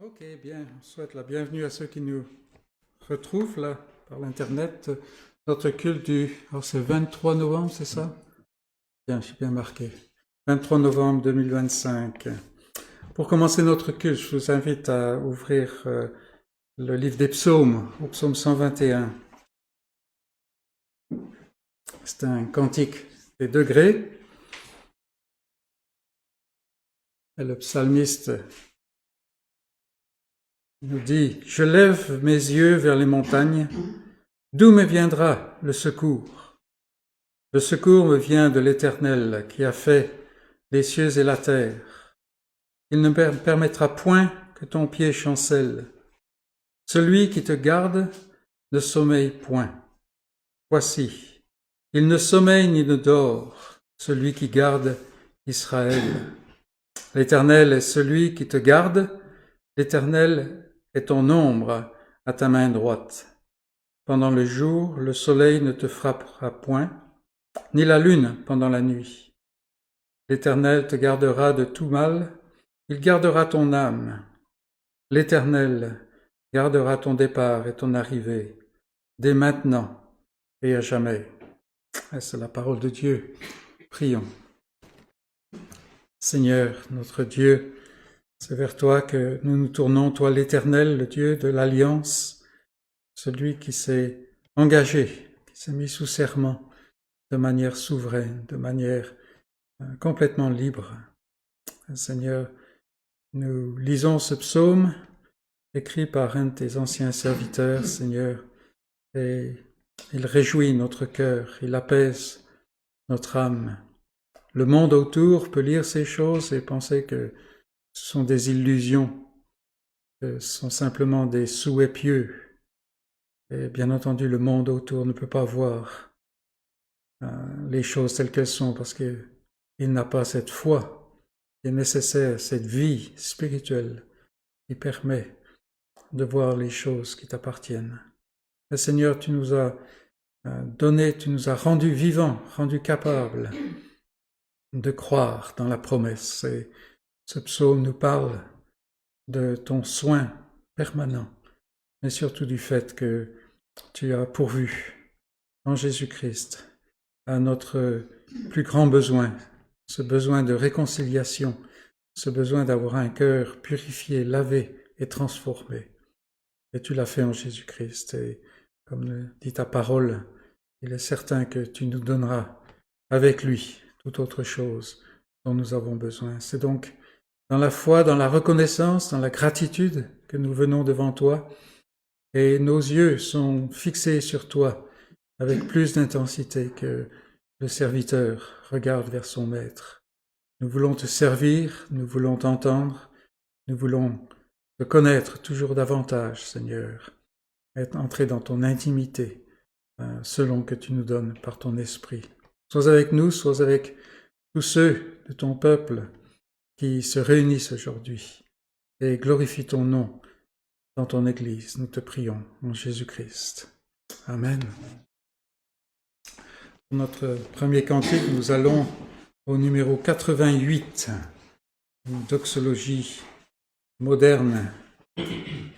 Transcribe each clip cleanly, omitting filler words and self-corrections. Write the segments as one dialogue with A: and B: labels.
A: Ok, bien, on souhaite la bienvenue à ceux qui nous retrouvent là par l'internet. Notre culte c'est 23 novembre, c'est ça? Bien, j'ai bien marqué. 23 novembre 2025. Pour commencer notre culte, je vous invite à ouvrir le livre des psaumes, au psaume 121. C'est un cantique des degrés. Et le psalmiste nous dit « Je lève mes yeux vers les montagnes, d'où me viendra le secours? Le secours me vient de l'Éternel qui a fait les cieux et la terre. Il ne permettra point que ton pied chancelle. Celui qui te garde ne sommeille point. Voici, il ne sommeille ni ne dort, celui qui garde Israël. L'Éternel est celui qui te garde, l'Éternel est ton ombre à ta main droite. Pendant le jour, le soleil ne te frappera point, ni la lune pendant la nuit. L'Éternel te gardera de tout mal, il gardera ton âme. L'Éternel gardera ton départ et ton arrivée, dès maintenant et à jamais. Et c'est la parole de Dieu. Prions. Seigneur, notre Dieu, c'est vers toi que nous nous tournons, toi l'Éternel, le Dieu de l'Alliance, celui qui s'est engagé, qui s'est mis sous serment de manière souveraine, de manière complètement libre. Seigneur, nous lisons ce psaume écrit par un de tes anciens serviteurs, Seigneur, et il réjouit notre cœur, il apaise notre âme. Le monde autour peut lire ces choses et penser que ce sont des illusions, que ce sont simplement des souhaits pieux. Et bien entendu, le monde autour ne peut pas voir les choses telles qu'elles sont parce qu'il n'a pas cette foi qui est nécessaire, cette vie spirituelle qui permet de voir les choses qui t'appartiennent. Mais Seigneur, tu nous as donné, tu nous as rendus vivants, rendus capables de croire dans la promesse. Et ce psaume nous parle de ton soin permanent, mais surtout du fait que tu as pourvu en Jésus-Christ à notre plus grand besoin, ce besoin de réconciliation, ce besoin d'avoir un cœur purifié, lavé et transformé. Et tu l'as fait en Jésus-Christ. Et comme le dit ta parole, il est certain que tu nous donneras avec lui toute autre chose dont nous avons besoin. C'est donc dans la foi, dans la reconnaissance, dans la gratitude que nous venons devant toi, et nos yeux sont fixés sur toi avec plus d'intensité que le serviteur regarde vers son maître. Nous voulons te servir, nous voulons t'entendre, nous voulons te connaître toujours davantage, Seigneur, être entré dans ton intimité, selon que tu nous donnes par ton esprit. Sois avec nous, sois avec tous ceux de ton peuple qui se réunissent aujourd'hui et glorifie ton nom dans ton Église. Nous te prions en Jésus-Christ. Amen. Pour notre premier cantique, nous allons au numéro 88, une doxologie moderne.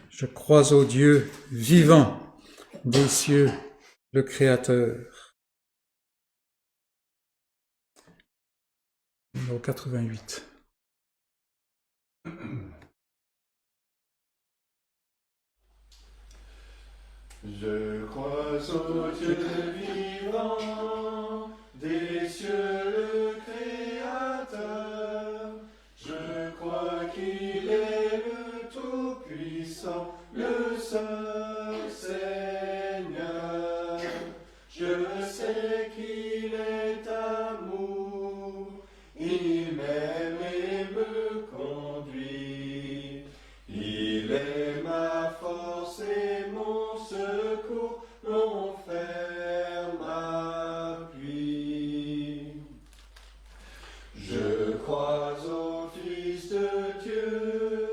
A: Je crois au Dieu vivant des cieux, le Créateur. Numéro 88.
B: Je crois au Dieu vivant des cieux, le Créateur. Je crois qu'il est le Tout-Puissant, le seul Seigneur. Je sais qu'il est amour, il m'aime et me conduit. Il est ma force et mon secours, mon ferme appui. Je crois au Fils de Dieu,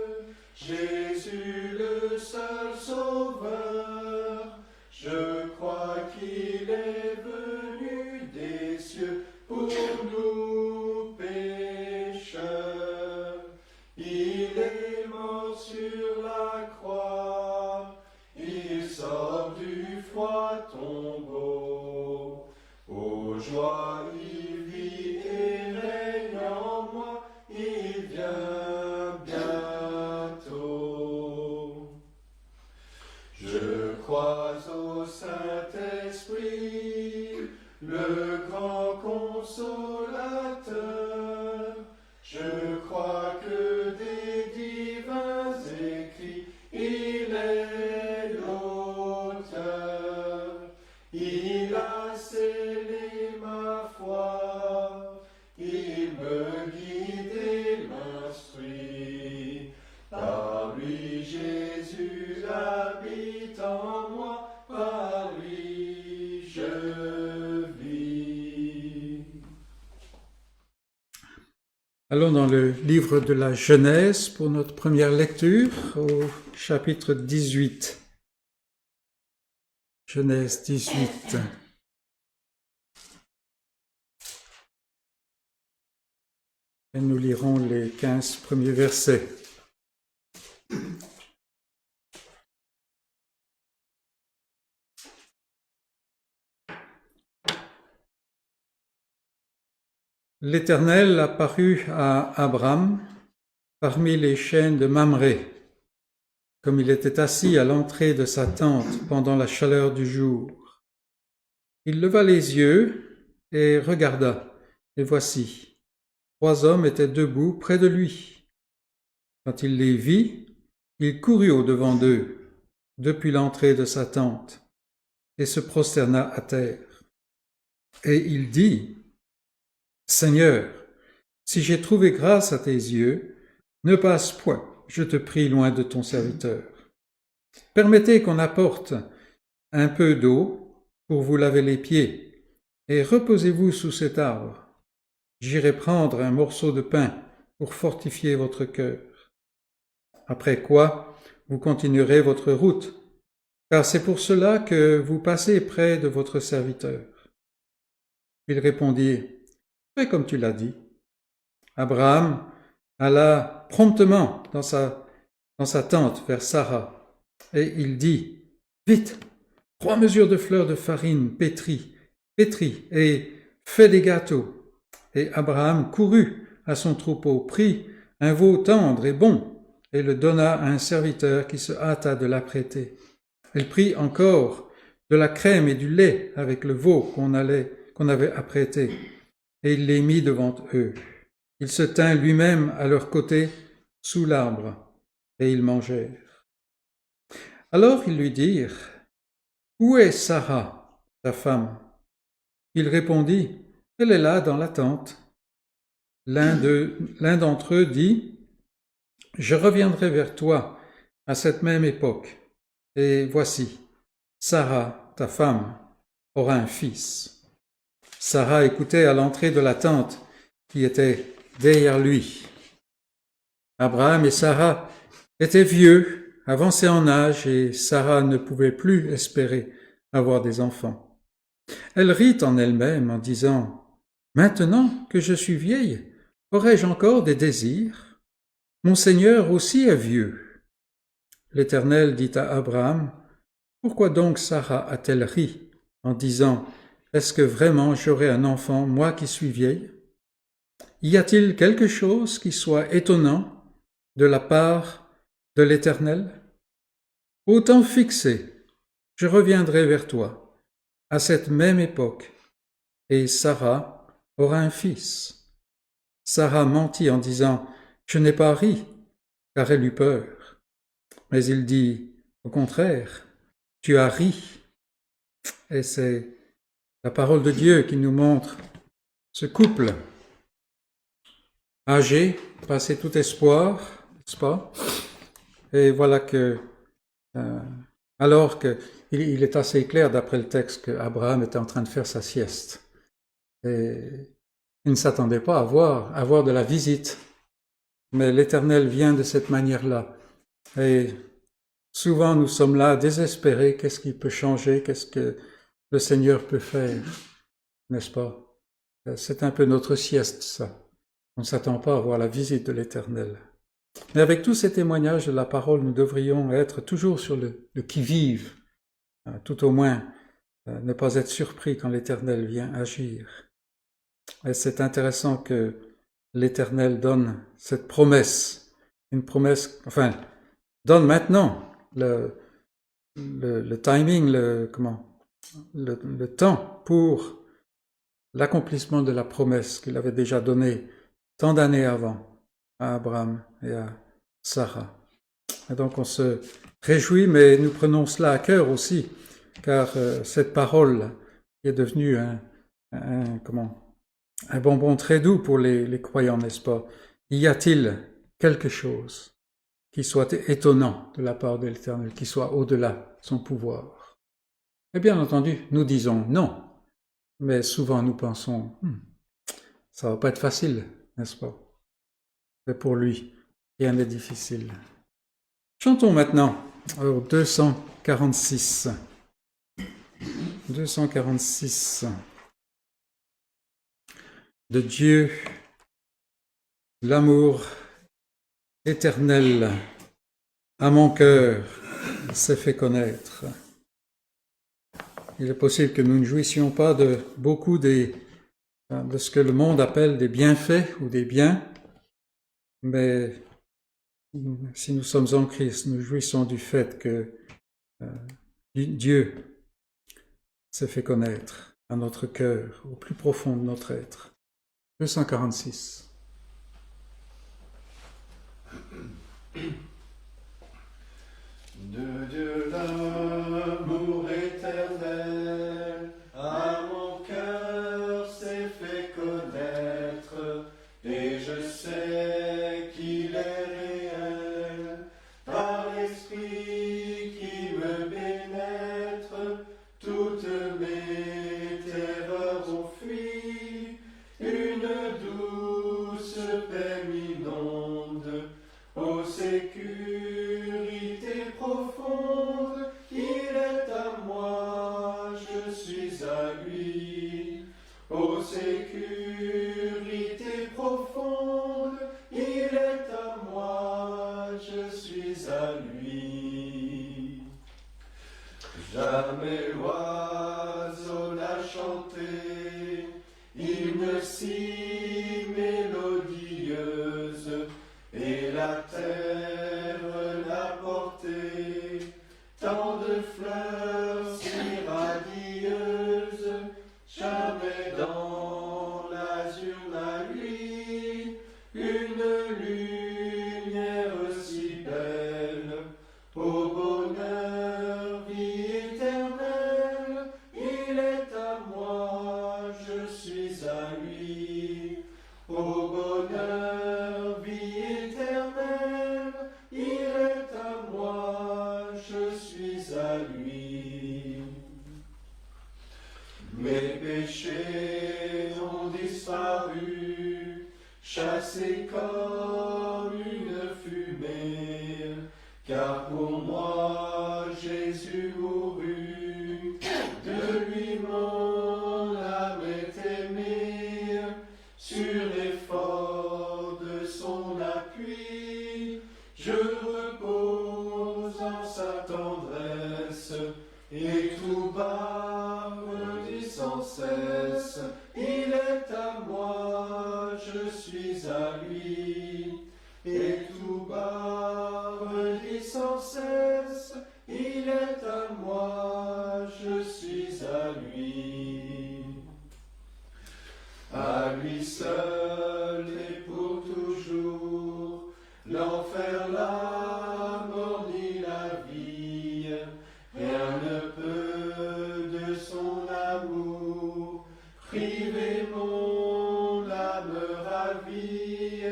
B: Jésus le seul Sauveur. Je crois qu'il est venu tombeau. Ô joie, il vit et règne en moi, il vient bientôt. Je crois au Saint-Esprit, le grand consolateur. Je crois que des divins écrits, il est l'auteur. Il a scellé ma foi, il me guide et m'instruit. Par lui Jésus habite en moi, par lui je vis.
A: Allons dans le livre de la Genèse pour notre première lecture au chapitre 18. Genèse 18. Et nous lirons les 15 premiers versets. L'Éternel apparut à Abram parmi les chênes de Mamré, comme il était assis à l'entrée de sa tente pendant la chaleur du jour. Il leva les yeux et regarda, et voici, 3 hommes étaient debout près de lui. Quand il les vit, il courut au-devant d'eux, depuis l'entrée de sa tente, et se prosterna à terre. Et il dit, « Seigneur, si j'ai trouvé grâce à tes yeux, ne passe point, je te prie, loin de ton serviteur. Permettez qu'on apporte un peu d'eau pour vous laver les pieds, et reposez-vous sous cet arbre. J'irai prendre un morceau de pain pour fortifier votre cœur. Après quoi, vous continuerez votre route, car c'est pour cela que vous passez près de votre serviteur. » Il répondit, « Fais comme tu l'as dit. » Abraham alla promptement dans sa tente vers Sarah, et il dit, « Vite, 3 mesures de fleurs de farine pétrie, et fais des gâteaux. » Et Abraham courut à son troupeau, prit un veau tendre et bon, et le donna à un serviteur qui se hâta de l'apprêter. Il prit encore de la crème et du lait avec le veau qu'on avait apprêté, et il les mit devant eux. Il se tint lui-même à leur côté sous l'arbre, et ils mangèrent. Alors ils lui dirent, « Où est Sarah, ta femme ?» Il répondit, « Elle est là dans la tente. » L'un d'entre eux dit, « Je reviendrai vers toi à cette même époque, et voici, Sarah, ta femme, aura un fils. » Sarah écoutait à l'entrée de la tente qui était derrière lui. Abraham et Sarah étaient vieux, avancés en âge, et Sarah ne pouvait plus espérer avoir des enfants. Elle rit en elle-même en disant, « Maintenant que je suis vieille, aurais-je encore des désirs? Mon Seigneur aussi est vieux. » L'Éternel dit à Abraham, « Pourquoi donc Sarah a-t-elle ri en disant, « Est-ce que vraiment j'aurai un enfant, moi qui suis vieille? Y a-t-il quelque chose qui soit étonnant de la part de l'Éternel? Au temps fixé, je reviendrai vers toi, à cette même époque, et Sarah aura un fils. » Sarah mentit en disant, « Je n'ai pas ri, car elle eut peur. » Mais il dit, « Au contraire, tu as ri. » Et c'est la parole de Dieu qui nous montre ce couple âgé, passé tout espoir, n'est-ce pas? Et voilà que, alors qu'il est assez clair d'après le texte qu'Abraham était en train de faire sa sieste. Et il ne s'attendait pas à voir de la visite. Mais l'Éternel vient de cette manière-là. Et souvent nous sommes là désespérés, qu'est-ce qui peut changer, qu'est-ce que le Seigneur peut faire, n'est-ce pas? C'est un peu notre sieste, ça. On ne s'attend pas à voir la visite de l'Éternel. Mais avec tous ces témoignages de la parole, nous devrions être toujours sur le qui-vive, tout au moins ne pas être surpris quand l'Éternel vient agir. Et c'est intéressant que l'Éternel donne cette promesse, une promesse, enfin, donne maintenant le timing, le temps pour l'accomplissement de la promesse qu'il avait déjà donnée tant d'années avant à Abraham et à Sarah. Et donc on se réjouit, mais nous prenons cela à cœur aussi, car cette parole est devenue un bonbon très doux pour les croyants, n'est-ce pas? Y a-t-il quelque chose qui soit étonnant de la part de l'Éternel, qui soit au-delà de son pouvoir? Et bien entendu, nous disons non, mais souvent nous pensons, ça va pas être facile, n'est-ce pas? Mais pour lui, rien n'est difficile. Chantons maintenant au 246. 246. De Dieu, l'amour éternel à mon cœur s'est fait connaître. Il est possible que nous ne jouissions pas de beaucoup de ce que le monde appelle des bienfaits ou des biens, mais si nous sommes en Christ, nous jouissons du fait que Dieu s'est fait connaître à notre cœur, au plus profond de notre être. 246.
B: De Dieu l'amour éternel, à mon cœur s'est fait connaître, et je sais qu'il est réel, par l'Esprit qui me pénètre, toutes mes terreurs ont fui, une douce paix m'inonde, ô sécurité profonde, il est à moi, je suis à lui. Ô sécurité profonde, il est à moi, je suis à lui. Jamais l'oiseau n'a chanté, hymne si mélodieuse, et la terre n'a porté tant de fleurs si radieuses, jamais dans l'azur n'a lui une lumière si belle. Au bonheur, vie éternelle, il est à moi, je suis à lui. Au bonheur, vie éternelle, il est à moi, je suis à lui. Mes péchés ont disparu, chassés comme une fumée, car pour moi Jésus mourut, de lui mon âme est aimée, sur l'effort de son appui, je repose en sa tendresse, et tout bas me dit sans cesse, il est à moi, je suis à lui. Et tout bas me dit sans cesse, il est à moi, je suis à lui. À lui seul et pour toujours, l'enfer, la mort ni la vie, rien ne peut de son amour priver mon âme ravie.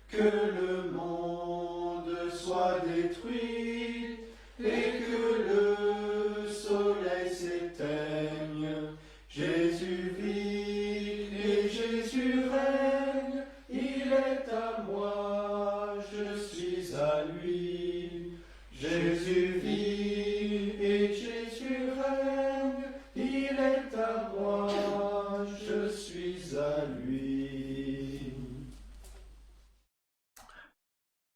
B: Que le monde soit détruit et que le soleil s'éteigne, Jésus vit et Jésus règne, il est à moi, je suis à lui. Jésus vit et Jésus règne, il est à moi, je suis à lui.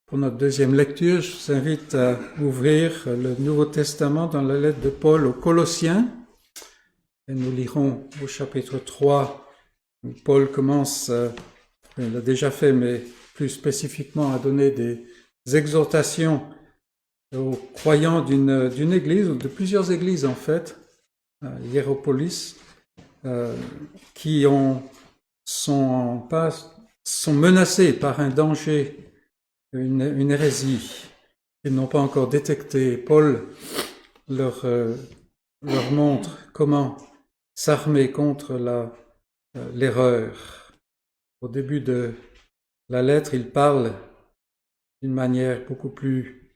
A: Pour notre deuxième lecture, je vous invite à ouvrir le Nouveau Testament dans la lettre de Paul aux Colossiens, Et nous lirons au chapitre 3, où Paul commence, il l'a déjà fait, mais plus spécifiquement à donner des exhortations aux croyants d'une église, ou de plusieurs églises en fait, Hiéropolis, qui sont menacés par un danger, une hérésie qu'ils n'ont pas encore détectée. Paul leur montre comment s'armer contre l'erreur. Au début de la lettre, il parle d'une manière beaucoup plus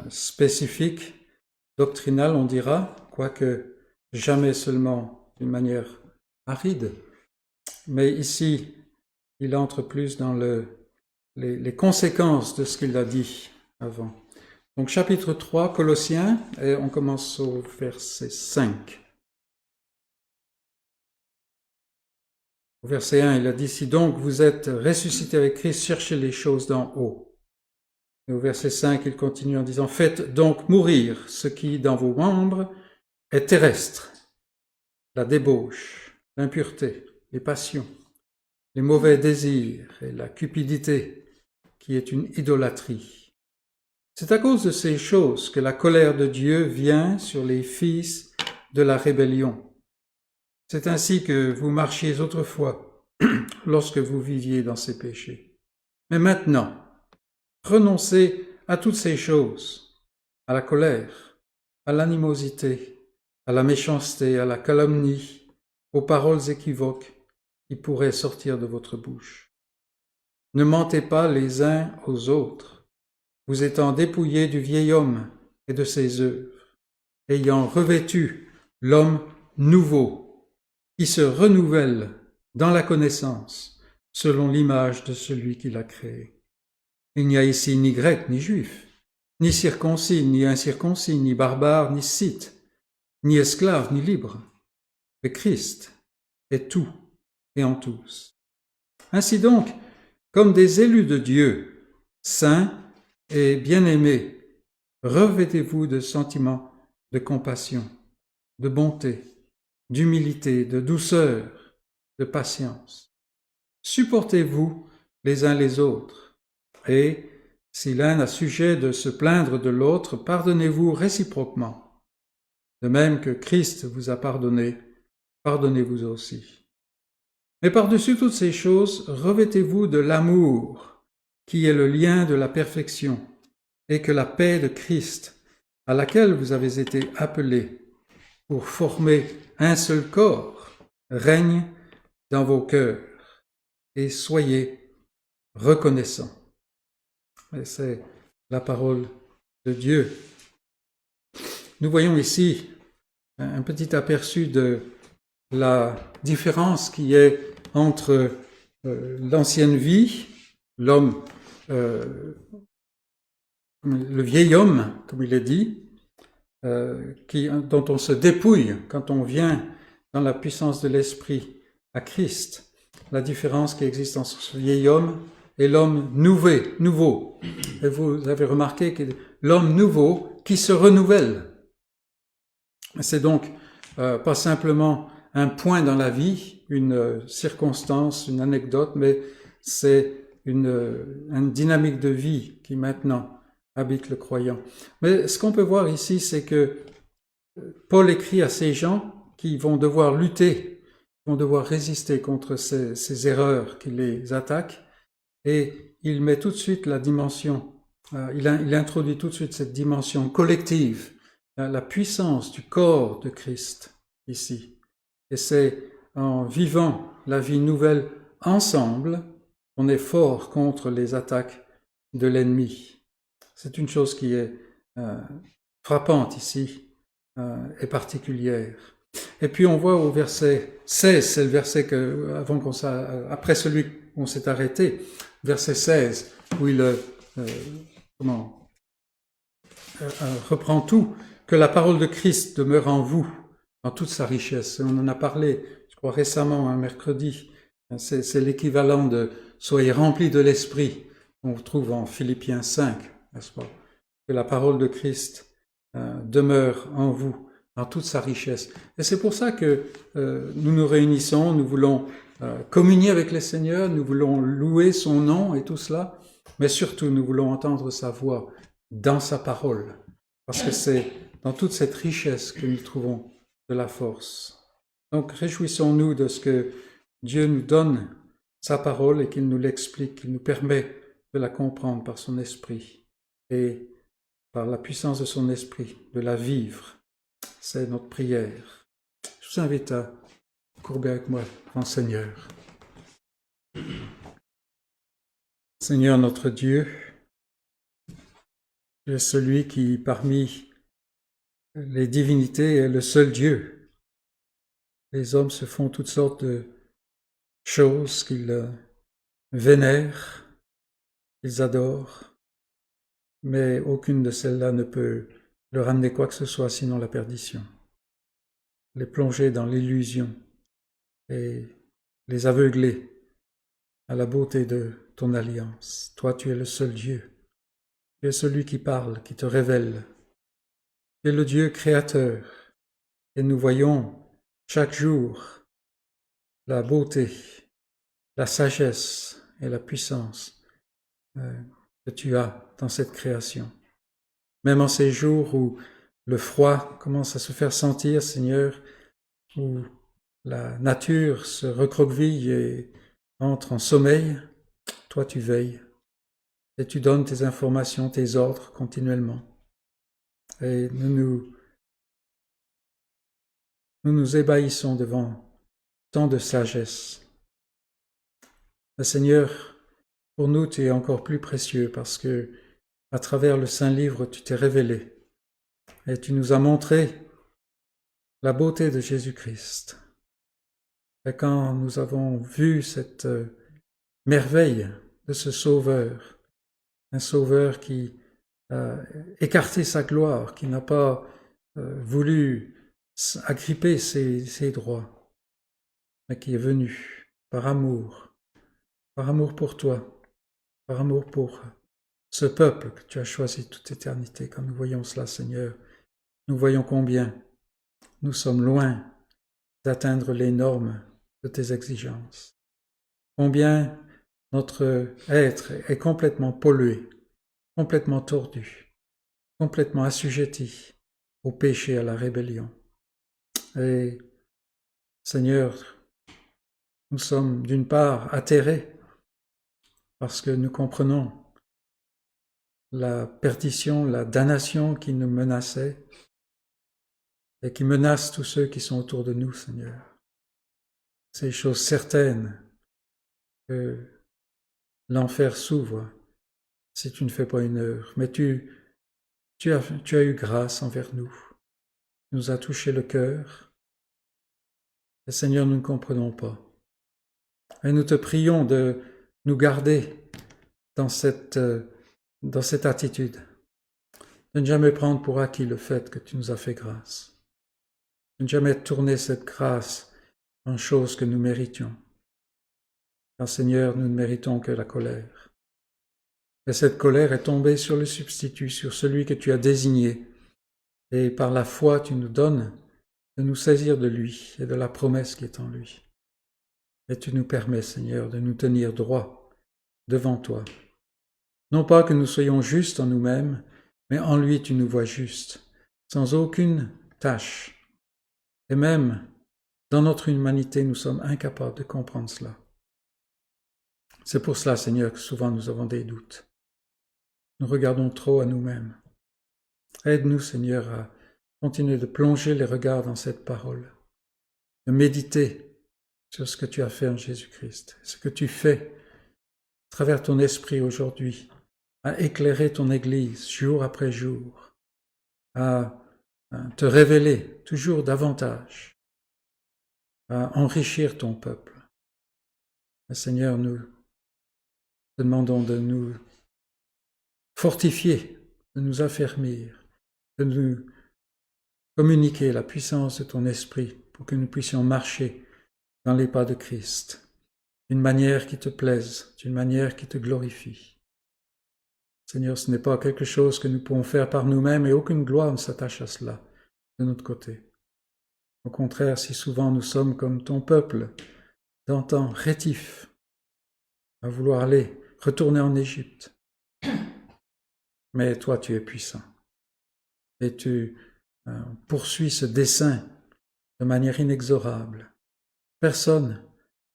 A: spécifique, doctrinale, on dira, quoique jamais seulement d'une manière aride. Mais ici, il entre plus dans les conséquences de ce qu'il a dit avant. Donc chapitre 3, Colossiens, et on commence au verset 5. Au verset 1, il a dit, « Si donc vous êtes ressuscités avec Christ, cherchez les choses d'en haut. » Et au verset 5, il continue en disant, « Faites donc mourir ce qui, dans vos membres, est terrestre, la débauche, l'impureté, les passions, les mauvais désirs et la cupidité, qui est une idolâtrie. C'est à cause de ces choses que la colère de Dieu vient sur les fils de la rébellion. C'est ainsi que vous marchiez autrefois, lorsque vous viviez dans ces péchés. Mais maintenant, renoncez à toutes ces choses, à la colère, à l'animosité, à la méchanceté, à la calomnie, aux paroles équivoques qui pourraient sortir de votre bouche. Ne mentez pas les uns aux autres, vous étant dépouillés du vieil homme et de ses œuvres, ayant revêtu l'homme nouveau, qui se renouvelle dans la connaissance, selon l'image de celui qui l'a créé. Il n'y a ici ni grec ni juif, ni circoncis ni incirconcis, ni barbare ni scythe, ni esclave ni libre, mais Christ est tout et en tous. Ainsi donc, comme des élus de Dieu, saints et bien-aimés, revêtez-vous de sentiments de compassion, de bonté, d'humilité, de douceur, de patience. Supportez-vous les uns les autres, et si l'un a sujet de se plaindre de l'autre, pardonnez-vous réciproquement. De même que Christ vous a pardonné, pardonnez-vous aussi. Mais par-dessus toutes ces choses, revêtez-vous de l'amour, qui est le lien de la perfection, et que la paix de Christ, à laquelle vous avez été appelés, pour former un seul corps, règne dans vos cœurs, et soyez reconnaissants. Et c'est la parole de Dieu. Nous voyons ici un petit aperçu de la différence qui est entre l'ancienne vie, l'homme, le vieil homme, comme il est dit, dont on se dépouille quand on vient dans la puissance de l'Esprit à Christ, la différence qui existe entre ce vieil homme et l'homme nouveau. Et vous avez remarqué que l'homme nouveau qui se renouvelle. C'est donc pas simplement un point dans la vie, une circonstance, une anecdote, mais c'est une dynamique de vie qui maintenant habite le croyant. Mais ce qu'on peut voir ici, c'est que Paul écrit à ces gens qui vont devoir lutter, vont devoir résister contre ces erreurs qui les attaquent, et il met tout de suite la dimension, il introduit tout de suite cette dimension collective, la puissance du corps de Christ ici. Et c'est en vivant la vie nouvelle ensemble qu'on est fort contre les attaques de l'ennemi. C'est une chose qui est frappante ici et particulière. Et puis on voit au verset 16, c'est le verset après celui où on s'est arrêté, verset 16, où il reprend tout, que la parole de Christ demeure en vous, dans toute sa richesse. Et on en a parlé, je crois récemment, un mercredi. C'est l'équivalent de « soyez remplis de l'Esprit » qu'on trouve en Philippiens 5, n'est-ce pas? Que la parole de Christ demeure en vous dans toute sa richesse. Et c'est pour ça que nous nous réunissons, nous voulons communier avec le Seigneur, nous voulons louer son nom et tout cela, mais surtout nous voulons entendre sa voix dans sa parole, parce que c'est dans toute cette richesse que nous trouvons de la force. Donc réjouissons-nous de ce que Dieu nous donne sa parole et qu'il nous l'explique, qu'il nous permet de la comprendre par son esprit et par la puissance de son esprit, de la vivre. C'est notre prière. Je vous invite à courber avec moi devant le Seigneur. Seigneur notre Dieu, tu es celui qui, parmi les divinités, est le seul Dieu. Les hommes se font toutes sortes de choses qu'ils vénèrent, qu'ils adorent, mais aucune de celles-là ne peut leur amener quoi que ce soit sinon la perdition. Les plonger dans l'illusion et les aveugler à la beauté de ton alliance. Toi, tu es le seul Dieu. Tu es celui qui parle, qui te révèle. Tu es le Dieu créateur. Et nous voyons chaque jour la beauté, la sagesse et la puissance que tu as dans cette création. Même en ces jours où le froid commence à se faire sentir, Seigneur, où la nature se recroqueville et entre en sommeil, toi tu veilles et tu donnes tes informations, tes ordres continuellement. Et nous nous ébahissons devant tant de sagesse. Mais Seigneur, pour nous tu es encore plus précieux parce que à travers le Saint Livre tu t'es révélé et tu nous as montré la beauté de Jésus-Christ. Et quand nous avons vu cette merveille de ce Sauveur, un Sauveur qui a écarté sa gloire, qui n'a pas voulu agripper ses droits, mais qui est venu par amour pour toi, par amour pour ce peuple que tu as choisi toute éternité. Quand nous voyons cela, Seigneur, nous voyons combien nous sommes loin d'atteindre les normes de tes exigences. Combien notre être est complètement pollué, complètement tordu, complètement assujetti au péché, à la rébellion. Et Seigneur, nous sommes d'une part atterrés parce que nous comprenons la perdition, la damnation qui nous menaçait et qui menace tous ceux qui sont autour de nous, Seigneur. Ces choses certaines que l'enfer s'ouvre si tu ne fais pas une œuvre. Mais tu as eu grâce envers nous. Tu nous as touché le cœur. Et Seigneur, nous ne comprenons pas. Et nous te prions de nous garder dans cette attitude, de ne jamais prendre pour acquis le fait que tu nous as fait grâce, de ne jamais tourner cette grâce en choses que nous méritions. Car Seigneur, nous ne méritons que la colère. Et cette colère est tombée sur le substitut, sur celui que tu as désigné. Et par la foi, tu nous donnes de nous saisir de lui et de la promesse qui est en lui. Et tu nous permets, Seigneur, de nous tenir droit devant toi. Non pas que nous soyons justes en nous-mêmes, mais en lui tu nous vois justes, sans aucune tâche. Et même dans notre humanité, nous sommes incapables de comprendre cela. C'est pour cela, Seigneur, que souvent nous avons des doutes. Nous regardons trop à nous-mêmes. Aide-nous, Seigneur, à continuer de plonger les regards dans cette parole, de méditer sur ce que tu as fait en Jésus-Christ, ce que tu fais à travers ton esprit aujourd'hui, à éclairer ton Église jour après jour, à te révéler toujours davantage, à enrichir ton peuple. Et Seigneur, nous te demandons de nous fortifier, de nous affermir, de nous communiquer la puissance de ton esprit pour que nous puissions marcher dans les pas de Christ, d'une manière qui te plaise, d'une manière qui te glorifie. Seigneur, ce n'est pas quelque chose que nous pouvons faire par nous-mêmes et aucune gloire ne s'attache à cela de notre côté. Au contraire, si souvent nous sommes comme ton peuple d'antan, rétifs, à vouloir retourner en Égypte. Mais toi, tu es puissant. Et tu poursuis ce dessein de manière inexorable. Personne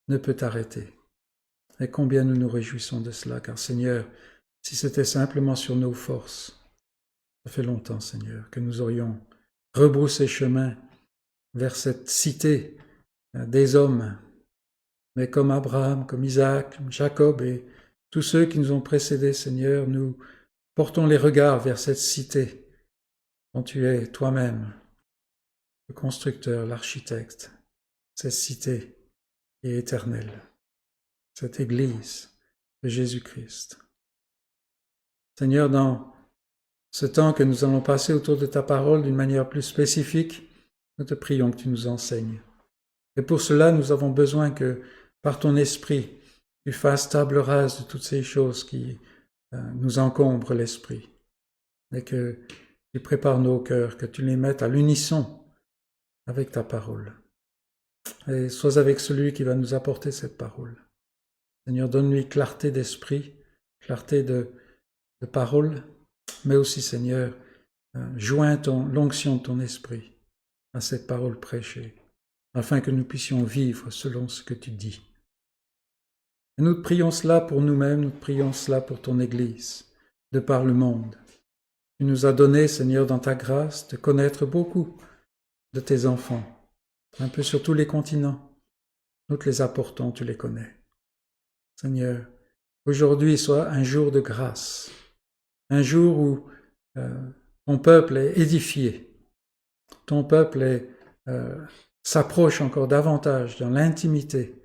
A: ne peut t'arrêter. Et combien nous nous réjouissons de cela, car Seigneur, si c'était simplement sur nos forces, ça fait longtemps, Seigneur, que nous aurions rebroussé chemin vers cette cité des hommes, mais comme Abraham, comme Isaac, comme Jacob et tous ceux qui nous ont précédés, Seigneur, nous portons les regards vers cette cité dont tu es toi-même le constructeur, l'architecte, cette cité qui est éternelle, cette Église de Jésus-Christ. Seigneur, dans ce temps que nous allons passer autour de ta parole d'une manière plus spécifique, nous te prions que tu nous enseignes. Et pour cela, nous avons besoin que, par ton esprit, tu fasses table rase de toutes ces choses qui nous encombrent l'esprit, et que tu prépares nos cœurs, que tu les mettes à l'unisson avec ta parole. Et sois avec celui qui va nous apporter cette parole. Seigneur, donne-lui clarté d'esprit, clarté de parole, mais aussi, Seigneur, joins l'onction de ton esprit à cette parole prêchée, afin que nous puissions vivre selon ce que tu dis. Et nous te prions cela pour nous-mêmes, nous te prions cela pour ton Église, de par le monde. Tu nous as donné, Seigneur, dans ta grâce, de connaître beaucoup de tes enfants, un peu sur tous les continents. Nous te les apportons, tu les connais. Seigneur, aujourd'hui soit un jour de grâce, un jour où ton peuple est édifié, ton peuple s'approche encore davantage dans l'intimité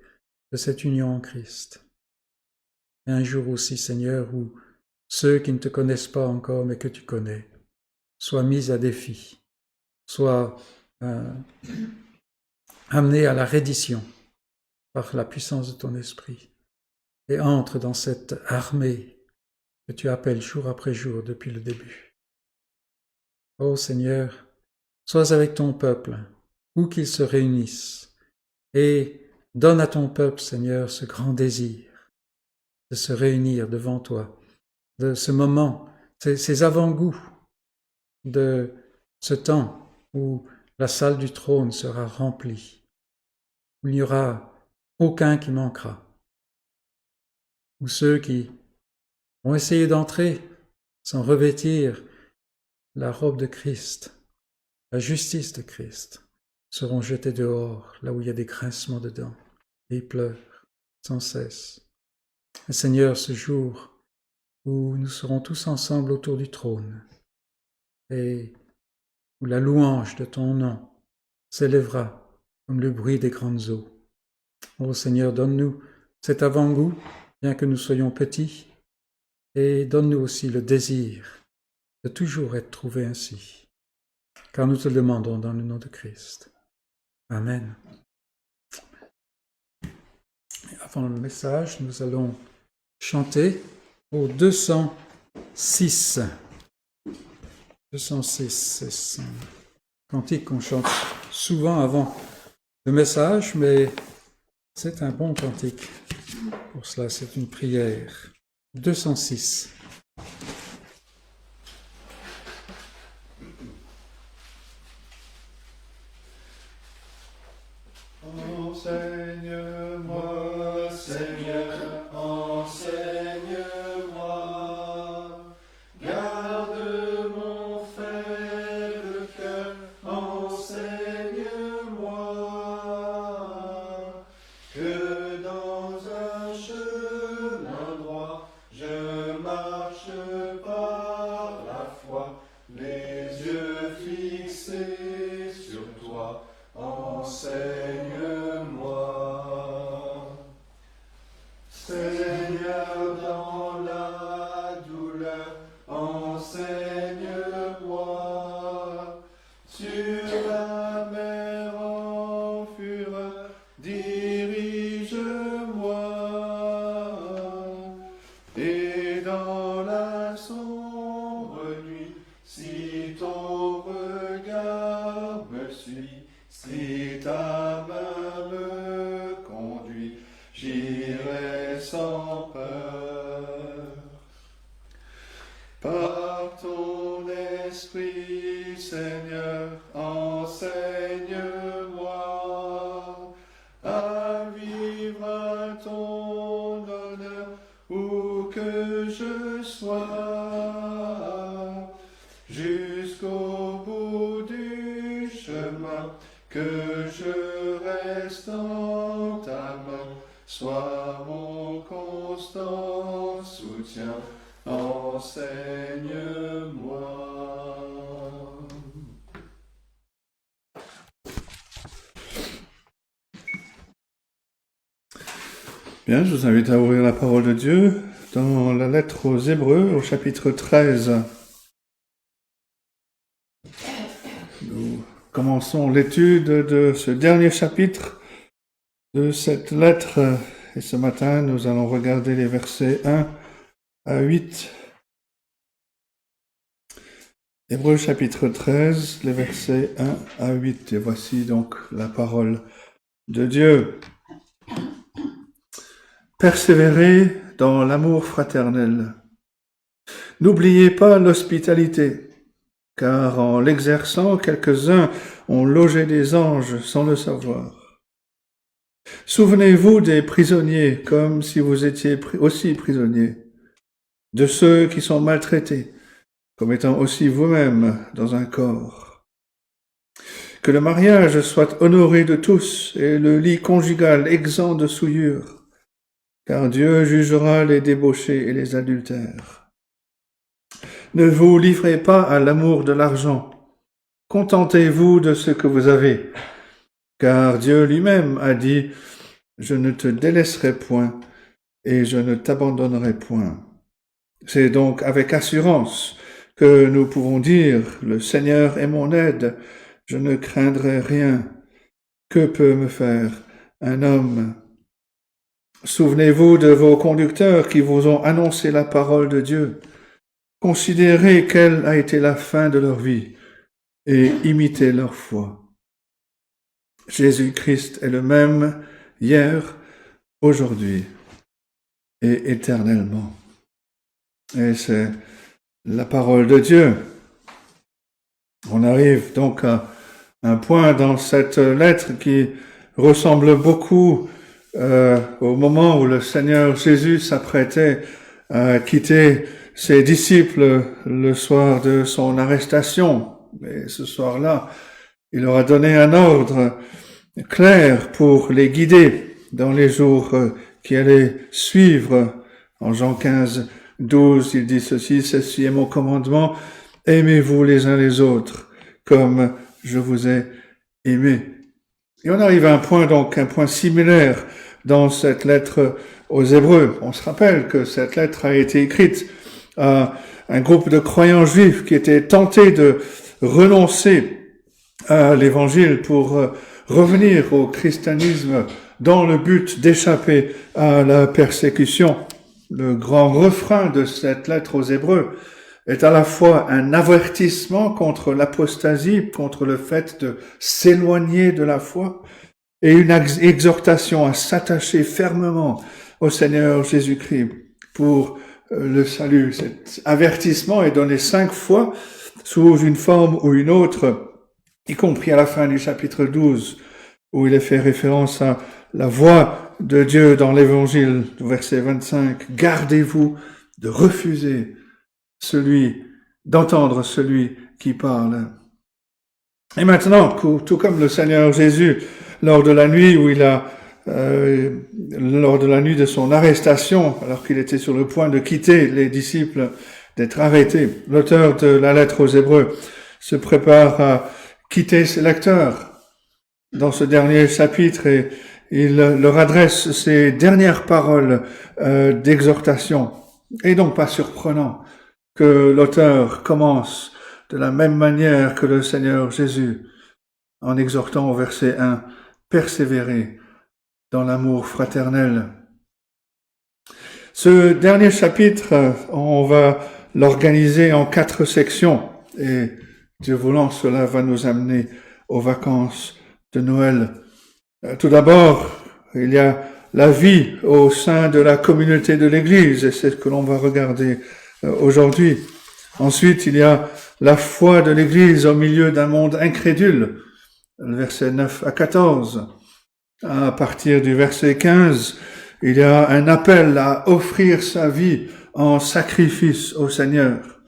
A: de cette union en Christ. Et un jour aussi, Seigneur, où ceux qui ne te connaissent pas encore, mais que tu connais, soient mis à défi, soient amenés à la reddition par la puissance de ton esprit, et entrent dans cette armée que tu appelles jour après jour depuis le début. Ô Seigneur, sois avec ton peuple, où qu'il se réunisse, et donne à ton peuple, Seigneur, ce grand désir de se réunir devant toi, de ce moment, ces avant-goûts de ce temps où la salle du trône sera remplie, où il n'y aura aucun qui manquera, où ceux qui vont essayer d'entrer sans revêtir la robe de Christ, la justice de Christ, seront jetés dehors, là où il y a des grincements de dents, des pleurs sans cesse. Et Seigneur, ce jour où nous serons tous ensemble autour du trône, et où la louange de ton nom s'élèvera comme le bruit des grandes eaux. Ô Seigneur, donne-nous cet avant-goût, bien que nous soyons petits, et donne-nous aussi le désir de toujours être trouvés ainsi, car nous te le demandons dans le nom de Christ. Amen. Avant le message, nous allons chanter au 206. 206, c'est un cantique qu'on chante souvent avant le message, mais c'est un bon cantique. Pour cela, c'est une prière. 206.
B: Enseigne-moi, Seigneur, enseigne-moi. Garde mon faible cœur, enseigne-moi. Que dans un chemin droit, je marche par la foi, les yeux fixés sur toi. Enseigne-moi, Seigneur, dans la douleur, enseigne-moi, sur la mer en fureur, dirige-moi, et dans la sombre nuit, si ton regard me suit, si à vivre à ton honneur, où que je sois, jusqu'au bout du chemin, que je reste en ta main, sois mon constant soutien, enseigne-moi. Bien, je vous invite à ouvrir la parole de Dieu dans la lettre aux Hébreux, au chapitre 13. Nous commençons l'étude de ce dernier chapitre de cette lettre. Et ce matin, nous allons regarder les versets 1 à 8. Hébreux chapitre 13, les versets 1 à 8. Et voici donc la parole de Dieu. Persévérez dans l'amour fraternel. N'oubliez pas l'hospitalité, car en l'exerçant, quelques-uns ont logé des anges sans le savoir. Souvenez-vous des prisonniers, comme si vous étiez aussi prisonniers, de ceux qui sont maltraités, comme étant aussi vous-même dans un corps. Que le mariage soit honoré de tous et le lit conjugal exempt de souillure, car Dieu jugera les débauchés et les adultères. Ne vous livrez pas à l'amour de l'argent, contentez-vous de ce que vous avez, car Dieu lui-même a dit « Je ne te délaisserai point et je ne t'abandonnerai point ». C'est donc avec assurance que nous pouvons dire « Le Seigneur est mon aide, je ne craindrai rien. Que peut me faire un homme ?» Souvenez-vous de vos conducteurs qui vous ont annoncé la parole de Dieu. Considérez quelle a été la fin de leur vie et imitez leur foi. Jésus-Christ est le même hier, aujourd'hui et éternellement. Et c'est la parole de Dieu. On arrive donc à un point dans cette lettre qui ressemble beaucoup au moment où le Seigneur Jésus s'apprêtait à quitter ses disciples le soir de son arrestation. Et ce soir-là, il leur a donné un ordre clair pour les guider dans les jours qui allaient suivre. En Jean 15, 12, il dit ceci, « Ceci est mon commandement, aimez-vous les uns les autres, comme je vous ai aimés. » Et on arrive à un point similaire dans cette lettre aux Hébreux. On se rappelle que cette lettre a été écrite à un groupe de croyants juifs qui étaient tentés de renoncer à l'évangile pour revenir au christianisme dans le but d'échapper à la persécution. Le grand refrain de cette lettre aux Hébreux est à la fois un avertissement contre l'apostasie, contre le fait de s'éloigner de la foi, et une exhortation à s'attacher fermement au Seigneur Jésus-Christ pour le salut. Cet avertissement est donné 5 fois sous une forme ou une autre, y compris à la fin du chapitre 12, où il est fait référence à la voix de Dieu dans l'Évangile, verset 25. « Gardez-vous de refuser d'entendre celui qui parle. » Et maintenant, tout comme le Seigneur Jésus, lors de la nuit de son arrestation, alors qu'il était sur le point de quitter les disciples, d'être arrêté, l'auteur de la lettre aux Hébreux se prépare à quitter ses lecteurs dans ce dernier chapitre et il leur adresse ces dernières paroles d'exhortation. Et donc pas surprenant que l'auteur commence de la même manière que le Seigneur Jésus, en exhortant au verset 1, « Persévérez dans l'amour fraternel ». Ce dernier chapitre, on va l'organiser en 4 sections, et Dieu voulant, cela va nous amener aux vacances de Noël. Tout d'abord, il y a la vie au sein de la communauté de l'Église, et c'est ce que l'on va regarder aujourd'hui. Ensuite, il y a la foi de l'Église au milieu d'un monde incrédule, versets 9 à 14. À partir du verset 15, il y a un appel à offrir sa vie en sacrifice au Seigneur.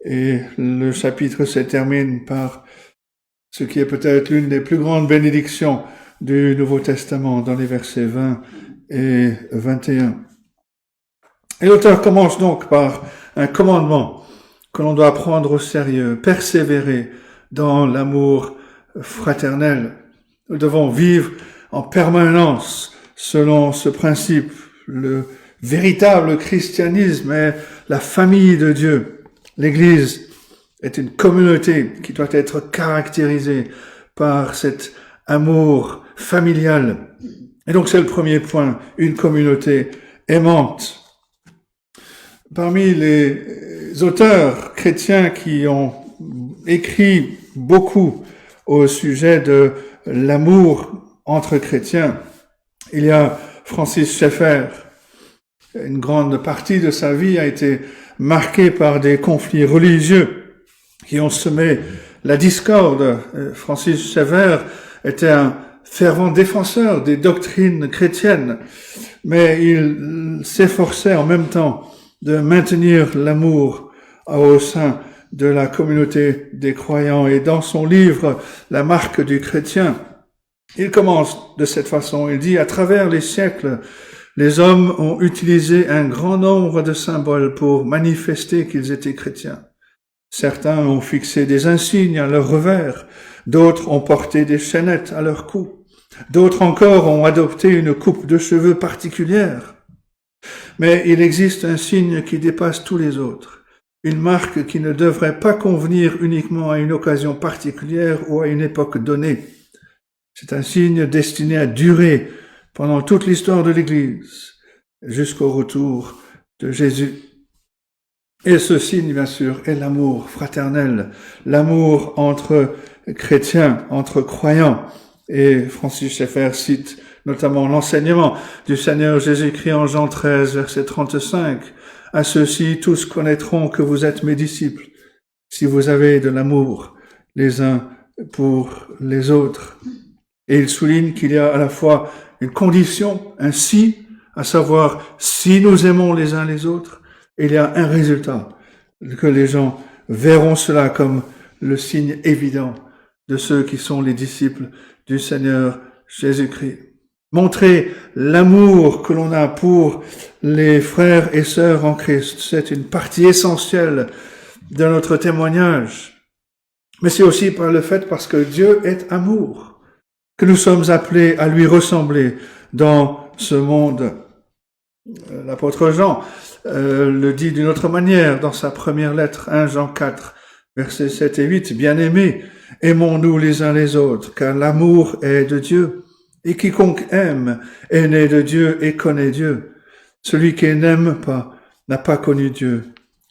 B: Et le chapitre se termine par ce qui est peut-être l'une des plus grandes bénédictions du Nouveau Testament dans les versets 20 et 21. Et l'auteur commence donc par un commandement que l'on doit prendre au sérieux, persévérer dans l'amour fraternel. Nous devons vivre en permanence selon ce principe. Le véritable christianisme est la famille de Dieu. L'Église est une communauté qui doit être caractérisée par cet amour familial. Et donc c'est le premier point, une communauté aimante. Parmi les auteurs chrétiens qui ont écrit beaucoup au sujet de l'amour entre chrétiens, il y a Francis Schaeffer. Une grande partie de sa vie a été marquée par des conflits religieux qui ont semé la discorde. Francis Schaeffer était un fervent défenseur des doctrines chrétiennes, mais il s'efforçait en même temps de maintenir l'amour au sein de la communauté des croyants. Et dans son livre « La marque du chrétien », il commence de cette façon. Il dit « À travers les siècles, les hommes ont utilisé un grand nombre de symboles pour manifester qu'ils étaient chrétiens. Certains ont fixé des insignes à leur revers, d'autres ont porté des chaînettes à leur cou, d'autres encore ont adopté une coupe de cheveux particulière. Mais il existe un signe qui dépasse tous les autres, une marque qui ne devrait pas convenir uniquement à une occasion particulière ou à une époque donnée. C'est un signe destiné à durer pendant toute l'histoire de l'Église, jusqu'au retour de Jésus. Et ce signe, bien sûr, est l'amour fraternel, l'amour entre chrétiens, entre croyants. Et Francis Schaeffer cite notamment l'enseignement du Seigneur Jésus-Christ en Jean 13, verset 35. « À ceux-ci, tous connaîtront que vous êtes mes disciples, si vous avez de l'amour les uns pour les autres. » Et il souligne qu'il y a à la fois une condition, un si, à savoir si nous aimons les uns les autres, et il y a un résultat, que les gens verront cela comme le signe évident de ceux qui sont les disciples du Seigneur Jésus-Christ. Montrer l'amour que l'on a pour les frères et sœurs en Christ, c'est une partie essentielle de notre témoignage. Mais c'est aussi par le fait parce que Dieu est amour, que nous sommes appelés à lui ressembler dans ce monde. L'apôtre Jean le dit d'une autre manière dans sa première lettre, 1 Jean 4, versets 7 et 8, « Bien-aimés, aimons-nous les uns les autres, car l'amour est de Dieu. Et quiconque aime est né de Dieu et connaît Dieu. Celui qui n'aime pas n'a pas connu Dieu,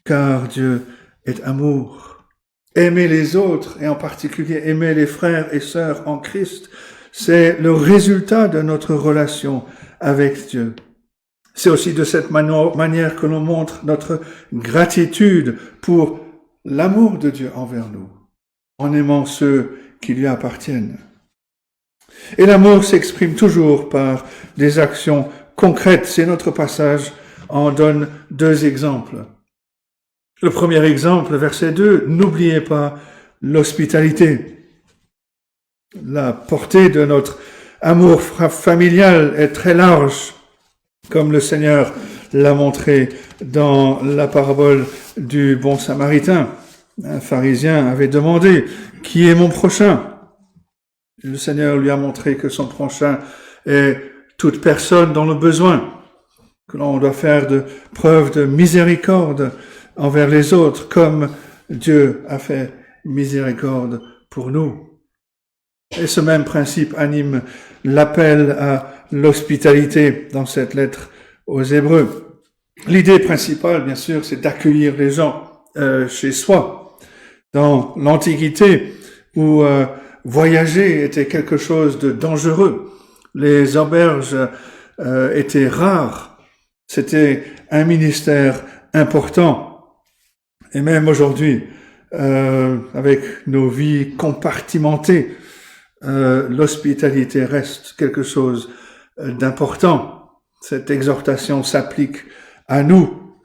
B: car Dieu est amour. » Aimer les autres, et en particulier aimer les frères et sœurs en Christ, c'est le résultat de notre relation avec Dieu. C'est aussi de cette manière que l'on montre notre gratitude pour l'amour de Dieu envers nous, en aimant ceux qui lui appartiennent. Et l'amour s'exprime toujours par des actions concrètes. C'est notre passage en donne 2 exemples. Le premier exemple, verset 2, « N'oubliez pas l'hospitalité. » La portée de notre amour familial est très large, comme le Seigneur l'a montré dans la parabole du bon Samaritain. Un pharisien avait demandé « Qui est mon prochain ?» Le Seigneur lui a montré que son prochain est toute personne dans le besoin, que l'on doit faire preuve de miséricorde envers les autres, comme Dieu a fait miséricorde pour nous. Et ce même principe anime l'appel à l'hospitalité dans cette lettre aux Hébreux. L'idée principale, bien sûr, c'est d'accueillir les gens chez soi. Dans l'Antiquité, où voyager était quelque chose de dangereux, les auberges étaient rares, c'était un ministère important. Et même aujourd'hui, avec nos vies compartimentées, l'hospitalité reste quelque chose d'important. Cette exhortation s'applique à nous,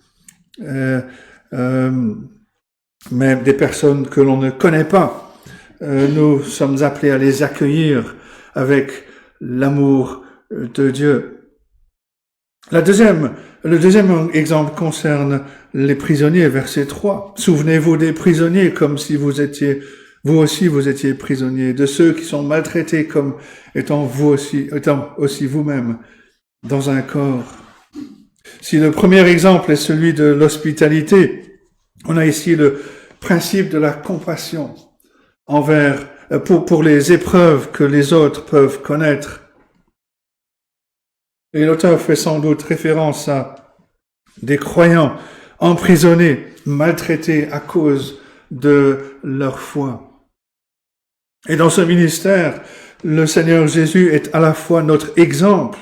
B: même des personnes que l'on ne connaît pas. Nous sommes appelés à les accueillir avec l'amour de Dieu. Le deuxième exemple concerne les prisonniers, verset 3. Souvenez-vous des prisonniers comme si vous étiez prisonniers, de ceux qui sont maltraités comme étant aussi vous-même dans un corps. Si le premier exemple est celui de l'hospitalité, on a ici le principe de la compassion pour les épreuves que les autres peuvent connaître. Et l'auteur fait sans doute référence à des croyants emprisonnés, maltraités à cause de leur foi. Et dans ce ministère, le Seigneur Jésus est à la fois notre exemple,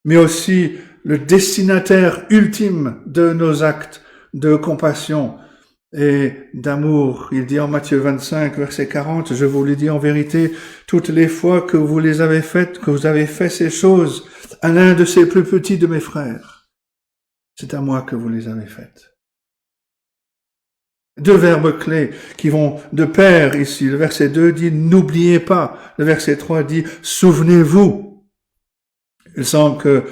B: mais aussi le destinataire ultime de nos actes de compassion et d'amour. Il dit en Matthieu 25, verset 40, « Je vous le dis en vérité, toutes les fois que vous avez fait ces choses à l'un de ces plus petits de mes frères, c'est à moi que vous les avez faites. » Deux verbes clés qui vont de pair ici. Le verset 2 dit « N'oubliez pas ». Le verset 3 dit « Souvenez-vous ». Il semble que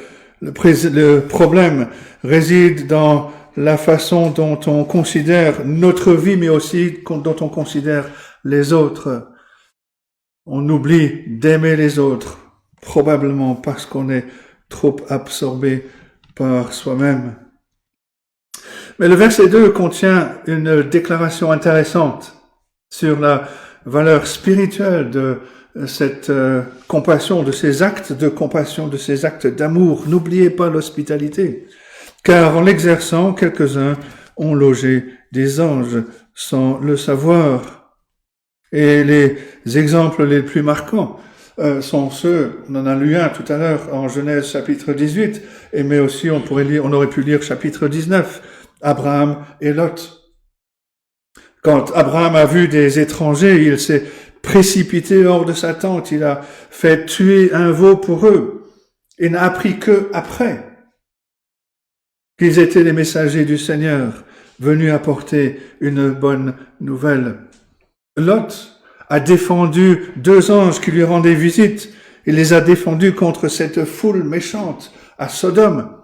B: le problème réside dans la façon dont on considère notre vie, mais aussi dont on considère les autres. On oublie d'aimer les autres, probablement parce qu'on est trop absorbé par soi-même. Mais le verset 2 contient une déclaration intéressante sur la valeur spirituelle de cette compassion, de ces actes de compassion, de ces actes d'amour. N'oubliez pas l'hospitalité, car en l'exerçant, quelques-uns ont logé des anges sans le savoir. Et les exemples les plus marquants sont ceux, on en a lu un tout à l'heure en Genèse chapitre 18, mais aussi on aurait pu lire chapitre 19, Abraham et Lot. Quand Abraham a vu des étrangers, il s'est précipité hors de sa tente, il a fait tuer un veau pour eux, et n'a appris que après qu'ils étaient les messagers du Seigneur, venus apporter une bonne nouvelle. Lot a défendu deux anges qui lui rendaient visite. Il les a défendus contre cette foule méchante à Sodome.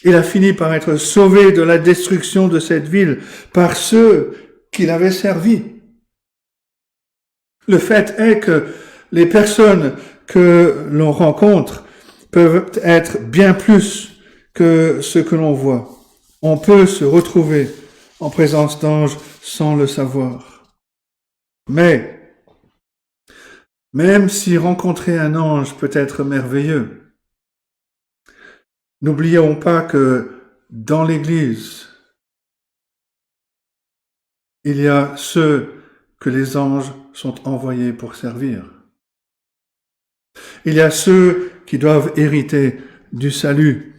B: Il a fini par être sauvé de la destruction de cette ville par ceux qui l'avaient servi. Le fait est que les personnes que l'on rencontre peuvent être bien plus que ce que l'on voit. On peut se retrouver en présence d'anges sans le savoir. Mais, même si rencontrer un ange peut être merveilleux, n'oublions pas que dans l'Église, il y a ceux que les anges sont envoyés pour servir. Il y a ceux qui doivent hériter du salut.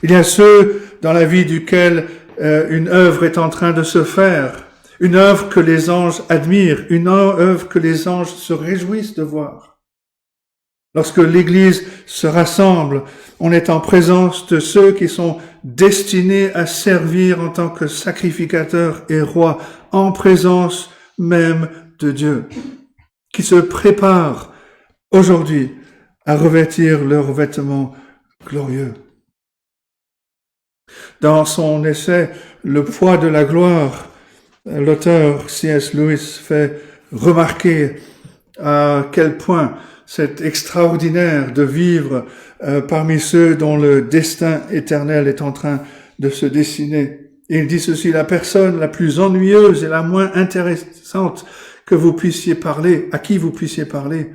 B: Il y a ceux dans la vie duquel une œuvre est en train de se faire, une œuvre que les anges admirent, une œuvre que les anges se réjouissent de voir. Lorsque l'Église se rassemble, on est en présence de ceux qui sont destinés à servir en tant que sacrificateurs et rois, en présence même de Dieu, qui se préparent aujourd'hui à revêtir leurs vêtements glorieux. Dans son essai « Le poids de la gloire », l'auteur C.S. Lewis fait remarquer à quel point c'est extraordinaire de vivre parmi ceux dont le destin éternel est en train de se dessiner. Et il dit ceci, la personne la plus ennuyeuse et la moins intéressante que vous puissiez parler, à qui vous puissiez parler,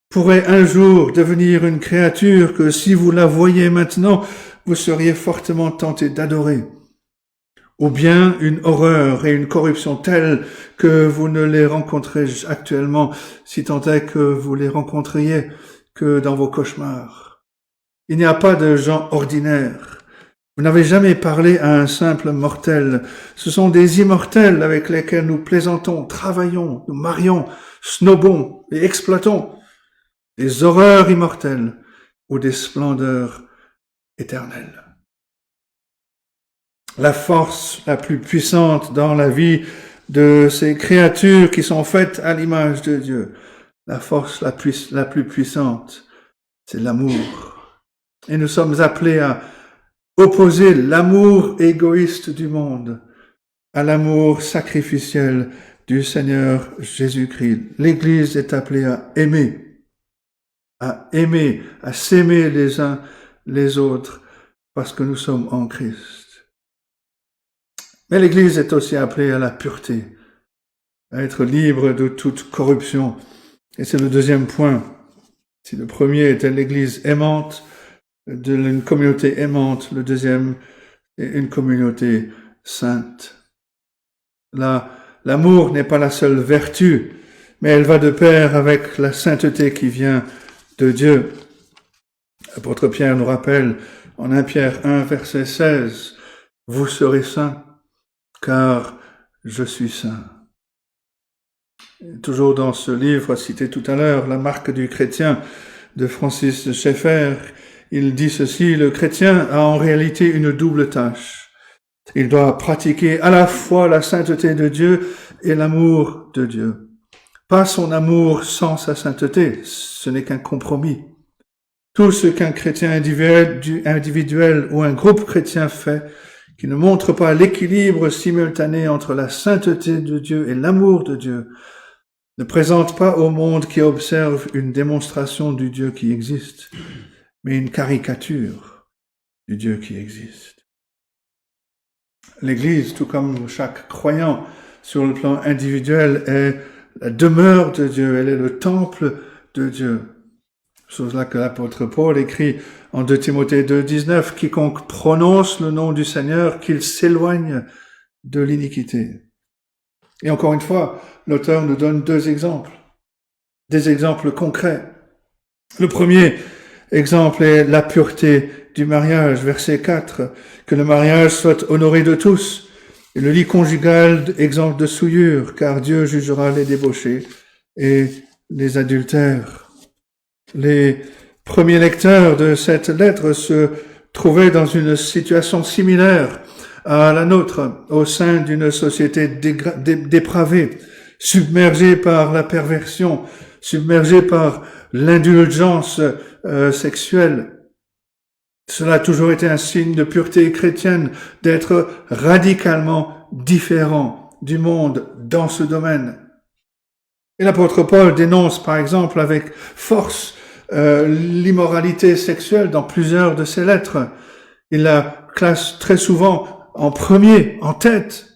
B: pourrait un jour devenir une créature que si vous la voyez maintenant, vous seriez fortement tenté d'adorer. Ou bien une horreur et une corruption telles que vous ne les rencontrez actuellement, si tant est que vous les rencontriez que dans vos cauchemars. Il n'y a pas de gens ordinaires. Vous n'avez jamais parlé à un simple mortel. Ce sont des immortels avec lesquels nous plaisantons, travaillons, nous marions, snobons et exploitons. Des horreurs immortelles ou des splendeurs éternelles. La force la plus puissante dans la vie de ces créatures qui sont faites à l'image de Dieu, la force la plus puissante, c'est l'amour. Et nous sommes appelés à opposer l'amour égoïste du monde à l'amour sacrificiel du Seigneur Jésus-Christ. L'Église est appelée à aimer, à s'aimer les uns les autres, parce que nous sommes en Christ. Mais l'Église est aussi appelée à la pureté, à être libre de toute corruption. Et c'est le deuxième point. Si le premier était l'Église aimante, une communauté aimante, le deuxième est une communauté sainte. L'amour n'est pas la seule vertu, mais elle va de pair avec la sainteté qui vient de Dieu. L'apôtre Pierre nous rappelle en 1 Pierre 1, verset 16, « Vous serez saints, car je suis saint. » Toujours dans ce livre cité tout à l'heure, La marque du chrétien de Francis de Schaeffer, il dit ceci, le chrétien a en réalité une double tâche. Il doit pratiquer à la fois la sainteté de Dieu et l'amour de Dieu. Pas son amour sans sa sainteté, ce n'est qu'un compromis. Tout ce qu'un chrétien individuel ou un groupe chrétien fait, qui ne montre pas l'équilibre simultané entre la sainteté de Dieu et l'amour de Dieu, ne présente pas au monde qui observe une démonstration du Dieu qui existe, mais une caricature du Dieu qui existe. L'Église, tout comme chaque croyant sur le plan individuel, est la demeure de Dieu, elle est le temple de Dieu. Chose là que l'apôtre Paul écrit en 2 Timothée 2, 19, « Quiconque prononce le nom du Seigneur, qu'il s'éloigne de l'iniquité. » Et encore une fois, l'auteur nous donne deux exemples, des exemples concrets. Le premier exemple est la pureté du mariage, verset 4, « Que le mariage soit honoré de tous. » Et le lit conjugal, exemple de souillure, car Dieu jugera les débauchés et les adultères. Les premiers lecteurs de cette lettre se trouvaient dans une situation similaire à la nôtre, au sein d'une société dépravée, submergée par la perversion, submergée par l'indulgence sexuelle. Cela a toujours été un signe de pureté chrétienne, d'être radicalement différent du monde dans ce domaine. Et l'apôtre Paul dénonce par exemple avec force l'immoralité sexuelle dans plusieurs de ses lettres. Il la classe très souvent en premier, en tête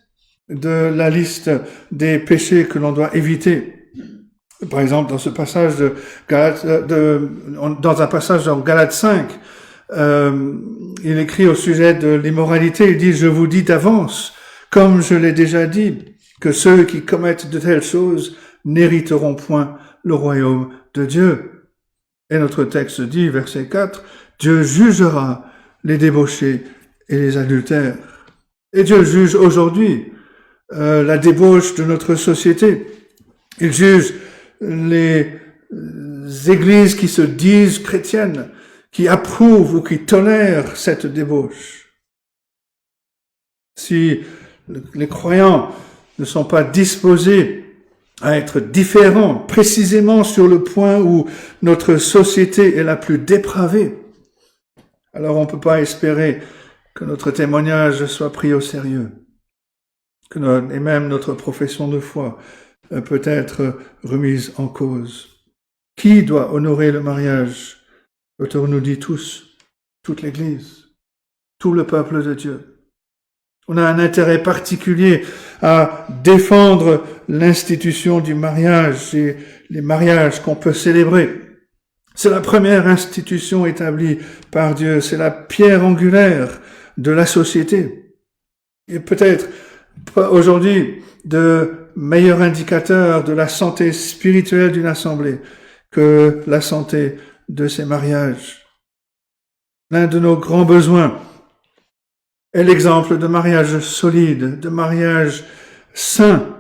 B: de la liste des péchés que l'on doit éviter. Par exemple, dans ce passage dans un passage dans Galates 5, il écrit au sujet de l'immoralité, il dit « Je vous dis d'avance, comme je l'ai déjà dit, que ceux qui commettent de telles choses n'hériteront point le royaume de Dieu. » Et notre texte dit, verset 4, « Dieu jugera les débauchés et les adultères. » Et Dieu juge aujourd'hui la débauche de notre société. Il juge les églises qui se disent chrétiennes, qui approuvent ou qui tolèrent cette débauche. Si les croyants ne sont pas disposés à être différents, précisément sur le point où notre société est la plus dépravée, alors on ne peut pas espérer que notre témoignage soit pris au sérieux, et même notre profession de foi peut être remise en cause. Qui doit honorer le mariage? L'auteur nous dit tous, toute l'Église, tout le peuple de Dieu. On a un intérêt particulier à défendre l'institution du mariage et les mariages qu'on peut célébrer. C'est la première institution établie par Dieu, c'est la pierre angulaire de la société. Et peut-être pas aujourd'hui de meilleur indicateur de la santé spirituelle d'une assemblée que la santé de ces mariages. L'un de nos grands besoins est l'exemple de mariage solide, de mariage sain,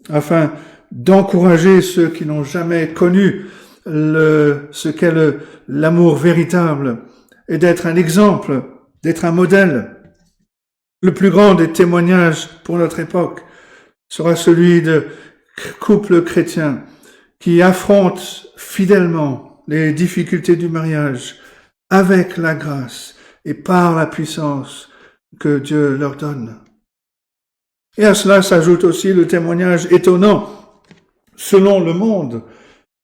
B: afin d'encourager ceux qui n'ont jamais connu ce qu'est l'amour véritable et d'être un exemple, d'être un modèle. Le plus grand des témoignages pour notre époque sera celui de couples chrétiens qui affrontent fidèlement les difficultés du mariage avec la grâce et par la puissance que Dieu leur donne. Et à cela s'ajoute aussi le témoignage étonnant, selon le monde,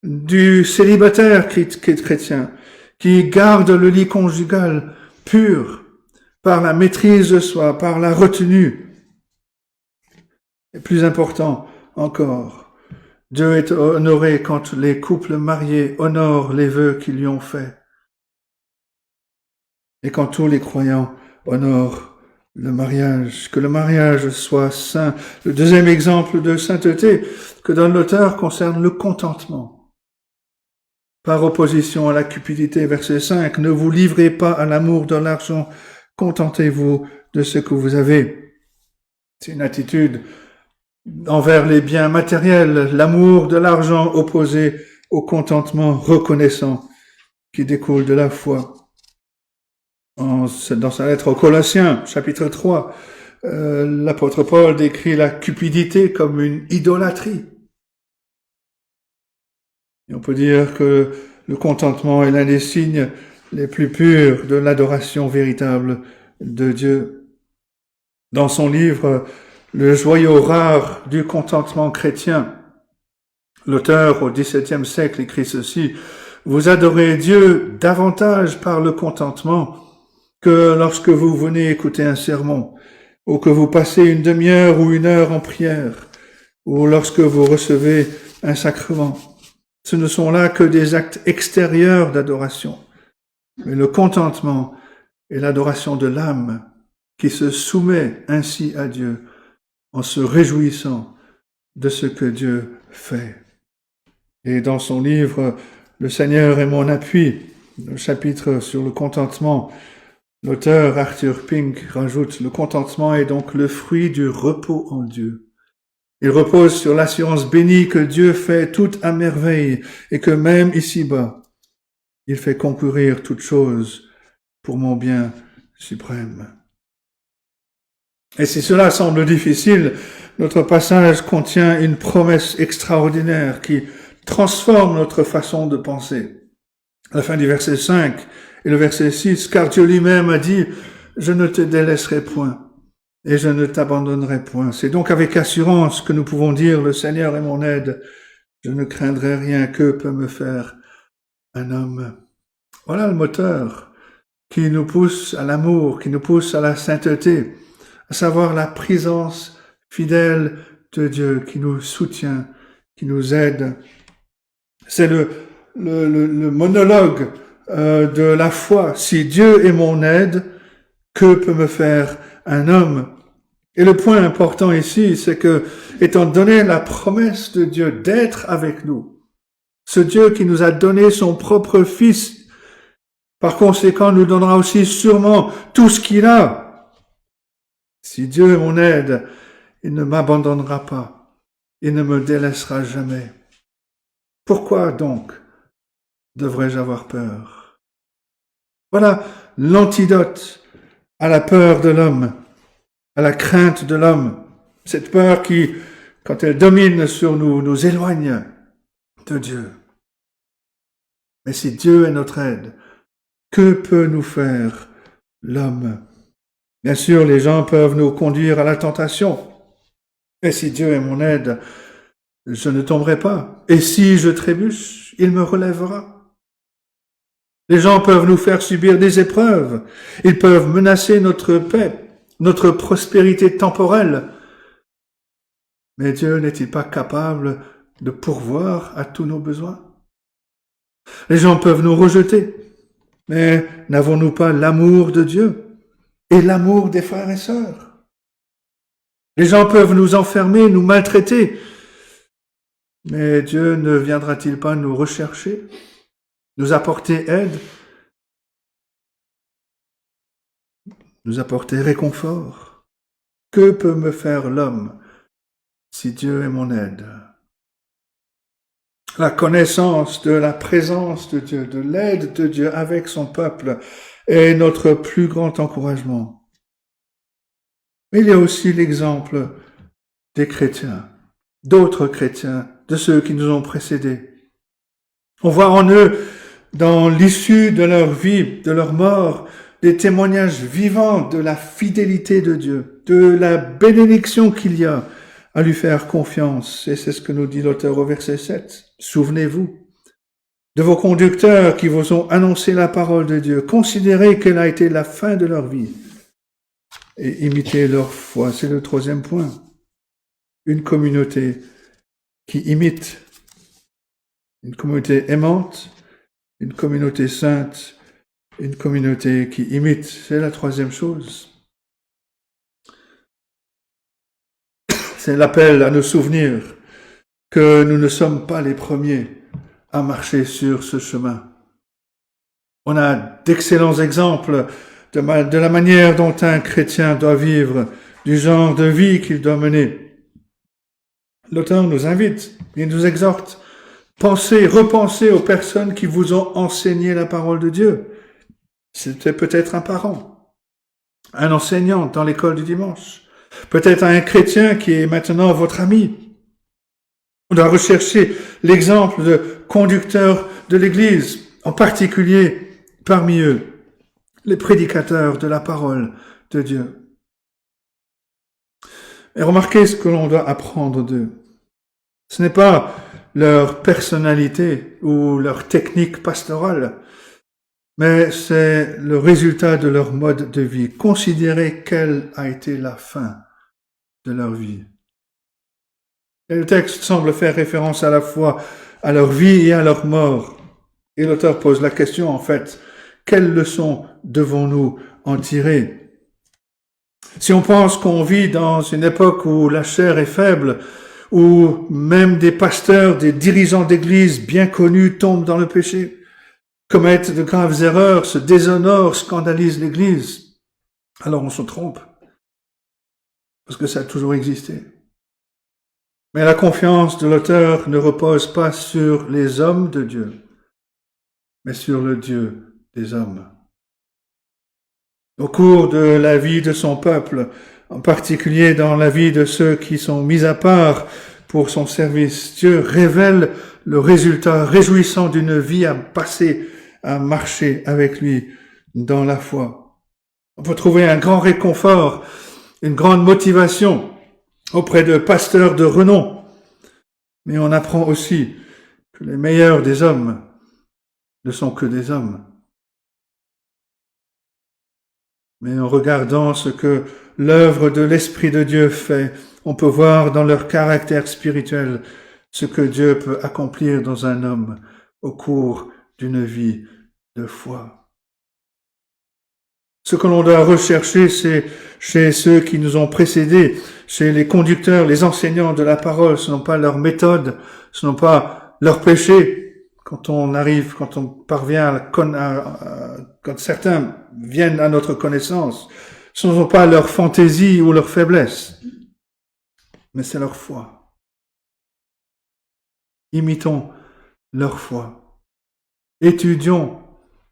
B: du célibataire chrétien qui garde le lit conjugal pur par la maîtrise de soi, par la retenue. Et plus important encore, Dieu est honoré quand les couples mariés honorent les vœux qu'ils lui ont faits. Et quand tous les croyants honorent le mariage, que le mariage soit saint. Le deuxième exemple de sainteté que donne l'auteur concerne le contentement. Par opposition à la cupidité, verset 5, ne vous livrez pas à l'amour de l'argent, contentez-vous de ce que vous avez. C'est une attitude envers les biens matériels, l'amour de l'argent opposé au contentement reconnaissant qui découle de la foi. Dans sa lettre aux Colossiens, chapitre 3, l'apôtre Paul décrit la cupidité comme une idolâtrie. Et on peut dire que le contentement est l'un des signes les plus purs de l'adoration véritable de Dieu. Dans son livre « Le joyau rare du contentement chrétien », l'auteur au XVIIe siècle écrit ceci: « Vous adorez Dieu davantage par le contentement que lorsque vous venez écouter un sermon, ou que vous passez une demi-heure ou une heure en prière, ou lorsque vous recevez un sacrement. Ce ne sont là que des actes extérieurs d'adoration. Mais le contentement est l'adoration de l'âme qui se soumet ainsi à Dieu en se réjouissant de ce que Dieu fait. » Et dans son livre « Le Seigneur est mon appui », le chapitre sur le contentement, l'auteur Arthur Pink rajoute: « Le contentement est donc le fruit du repos en Dieu. Il repose sur l'assurance bénie que Dieu fait tout à merveille et que même ici-bas, il fait concourir toutes choses pour mon bien suprême. » Et si cela semble difficile, notre passage contient une promesse extraordinaire qui transforme notre façon de penser. À la fin du verset 5 et le verset 6, « Car Dieu lui-même a dit, je ne te délaisserai point et je ne t'abandonnerai point. » C'est donc avec assurance que nous pouvons dire, « Le Seigneur est mon aide, je ne craindrai rien, que peut me faire un homme ?» Voilà le moteur qui nous pousse à l'amour, qui nous pousse à la sainteté, à savoir la présence fidèle de Dieu qui nous soutient, qui nous aide. C'est le monologue de la foi. Si Dieu est mon aide, que peut me faire un homme? Et le point important ici, c'est que, étant donné la promesse de Dieu d'être avec nous, ce Dieu qui nous a donné son propre Fils, par conséquent, nous donnera aussi sûrement tout ce qu'il a. Si Dieu est mon aide, il ne m'abandonnera pas, il ne me délaissera jamais. Pourquoi donc devrais-je avoir peur? Voilà l'antidote à la peur de l'homme, à la crainte de l'homme. Cette peur qui, quand elle domine sur nous, nous éloigne de Dieu. Mais si Dieu est notre aide, que peut nous faire l'homme? Bien sûr, les gens peuvent nous conduire à la tentation. Et si Dieu est mon aide, je ne tomberai pas. Et si je trébuche, il me relèvera. Les gens peuvent nous faire subir des épreuves. Ils peuvent menacer notre paix, notre prospérité temporelle. Mais Dieu n'est-il pas capable de pourvoir à tous nos besoins? Les gens peuvent nous rejeter. Mais n'avons-nous pas l'amour de Dieu et l'amour des frères et sœurs? Les gens peuvent nous enfermer, nous maltraiter. Mais Dieu ne viendra-t-il pas nous rechercher, nous apporter aide? nous apporter réconfort. Que peut me faire l'homme si Dieu est mon aide? La connaissance de la présence de Dieu, de l'aide de Dieu avec son peuple est notre plus grand encouragement. Mais il y a aussi l'exemple des chrétiens, d'autres chrétiens, de ceux qui nous ont précédés. On voit en eux, dans l'issue de leur vie, de leur mort, des témoignages vivants de la fidélité de Dieu, de la bénédiction qu'il y a à lui faire confiance. Et c'est ce que nous dit l'auteur au verset 7. Souvenez-vous de vos conducteurs qui vous ont annoncé la parole de Dieu. Considérez quelle a été la fin de leur vie et imitez leur foi. C'est le troisième point. Une communauté qui imite, une communauté aimante, une communauté sainte, une communauté qui imite. C'est la troisième chose. C'est l'appel à nous souvenir que nous ne sommes pas les premiers à marcher sur ce chemin. On a d'excellents exemples de la manière dont un chrétien doit vivre, du genre de vie qu'il doit mener. L'auteur nous invite, il nous exhorte, pensez, repensez aux personnes qui vous ont enseigné la parole de Dieu. C'était peut-être un parent, un enseignant dans l'école du dimanche, peut-être un chrétien qui est maintenant votre ami. On doit rechercher l'exemple de conducteurs de l'Église, en particulier parmi eux, les prédicateurs de la parole de Dieu. Et remarquez ce que l'on doit apprendre d'eux. Ce n'est pas leur personnalité ou leur technique pastorale, mais c'est le résultat de leur mode de vie. Considérez quelle a été la fin de leur vie. Et le texte semble faire référence à la fois à leur vie et à leur mort. Et l'auteur pose la question, en fait, quelles leçons devons-nous en tirer? Si on pense qu'on vit dans une époque où la chair est faible, où même des pasteurs, des dirigeants d'église bien connus tombent dans le péché, commettent de graves erreurs, se déshonorent, scandalisent l'église, alors on se trompe. Parce que ça a toujours existé. Mais la confiance de l'auteur ne repose pas sur les hommes de Dieu, mais sur le Dieu des hommes. Au cours de la vie de son peuple, en particulier dans la vie de ceux qui sont mis à part pour son service, Dieu révèle le résultat réjouissant d'une vie à passer, à marcher avec lui dans la foi. On peut trouver un grand réconfort, une grande motivation auprès de pasteurs de renom. Mais on apprend aussi que les meilleurs des hommes ne sont que des hommes. Mais en regardant ce que l'œuvre de l'Esprit de Dieu fait, on peut voir dans leur caractère spirituel ce que Dieu peut accomplir dans un homme au cours d'une vie de foi. Ce que l'on doit rechercher, c'est chez ceux qui nous ont précédés, chez les conducteurs, les enseignants de la parole. Ce n'est pas leur méthode, ce n'est pas leur péché. Quand on parvient quand certains viennent à notre connaissance, ce ne sont pas leur fantaisie ou leur faiblesse, mais c'est leur foi. Imitons leur foi. Étudions,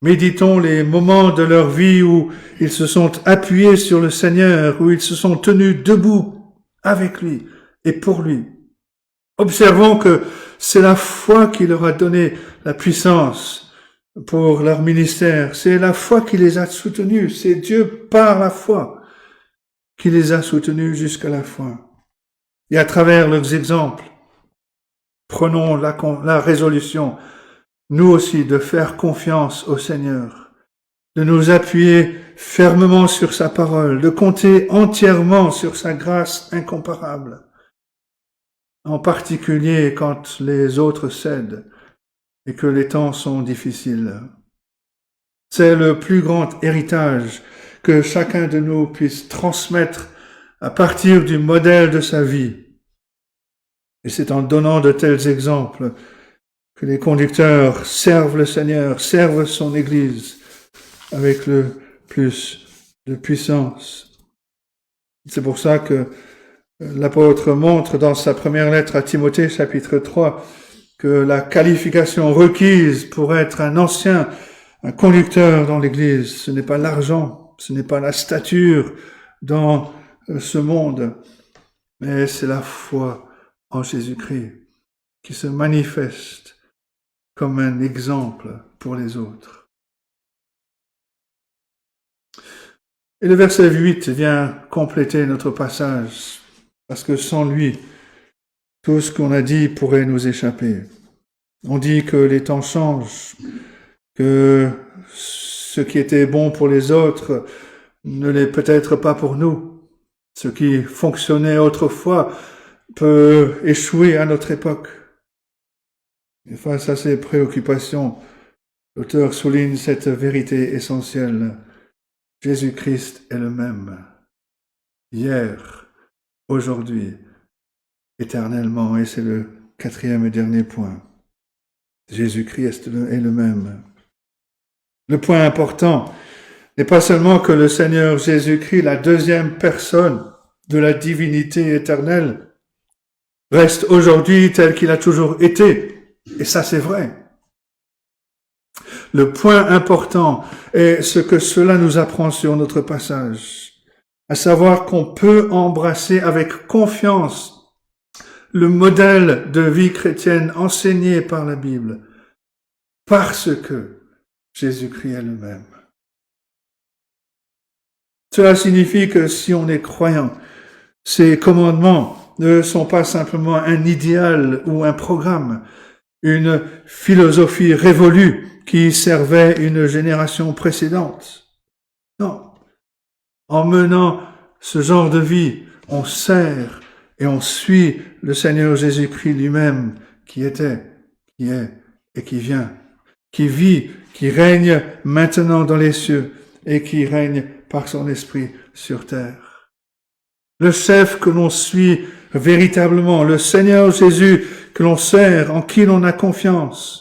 B: méditons les moments de leur vie où ils se sont appuyés sur le Seigneur, où ils se sont tenus debout avec lui et pour lui. Observons que c'est la foi qui leur a donné la puissance pour leur ministère. C'est la foi qui les a soutenus. C'est Dieu par la foi qui les a soutenus jusqu'à la fin. Et à travers leurs exemples, prenons la résolution, nous aussi, de faire confiance au Seigneur, de nous appuyer fermement sur sa parole, de compter entièrement sur sa grâce incomparable, en particulier quand les autres cèdent et que les temps sont difficiles. C'est le plus grand héritage que chacun de nous puisse transmettre à partir du modèle de sa vie. Et c'est en donnant de tels exemples que les conducteurs servent le Seigneur, servent son Église avec le plus de puissance. C'est pour ça que l'apôtre montre dans sa première lettre à Timothée, chapitre 3, que la qualification requise pour être un ancien, un conducteur dans l'Église, ce n'est pas l'argent, ce n'est pas la stature dans ce monde, mais c'est la foi en Jésus-Christ qui se manifeste comme un exemple pour les autres. Et le verset 8 vient compléter notre passage, parce que sans lui, tout ce qu'on a dit pourrait nous échapper. On dit que les temps changent, que ce qui était bon pour les autres ne l'est peut-être pas pour nous. Ce qui fonctionnait autrefois peut échouer à notre époque. Et face à ces préoccupations, l'auteur souligne cette vérité essentielle. Jésus-Christ est le même, hier, aujourd'hui, éternellement. Et c'est le quatrième et dernier point. Jésus-Christ est le même. Le point important n'est pas seulement que le Seigneur Jésus-Christ, la deuxième personne de la divinité éternelle, reste aujourd'hui tel qu'il a toujours été. Et ça, c'est vrai. Le point important est ce que cela nous apprend sur notre passage, à savoir qu'on peut embrasser avec confiance le modèle de vie chrétienne enseigné par la Bible, parce que Jésus-Christ est le même. Cela signifie que si on est croyant, ces commandements ne sont pas simplement un idéal ou un programme, une philosophie révolue qui servait une génération précédente. Non. En menant ce genre de vie, on sert et on suit le Seigneur Jésus-Christ lui-même, qui était, qui est et qui vient, qui vit, qui règne maintenant dans les cieux et qui règne par son esprit sur terre. Le chef que l'on suit véritablement, le Seigneur Jésus que l'on sert, en qui l'on a confiance,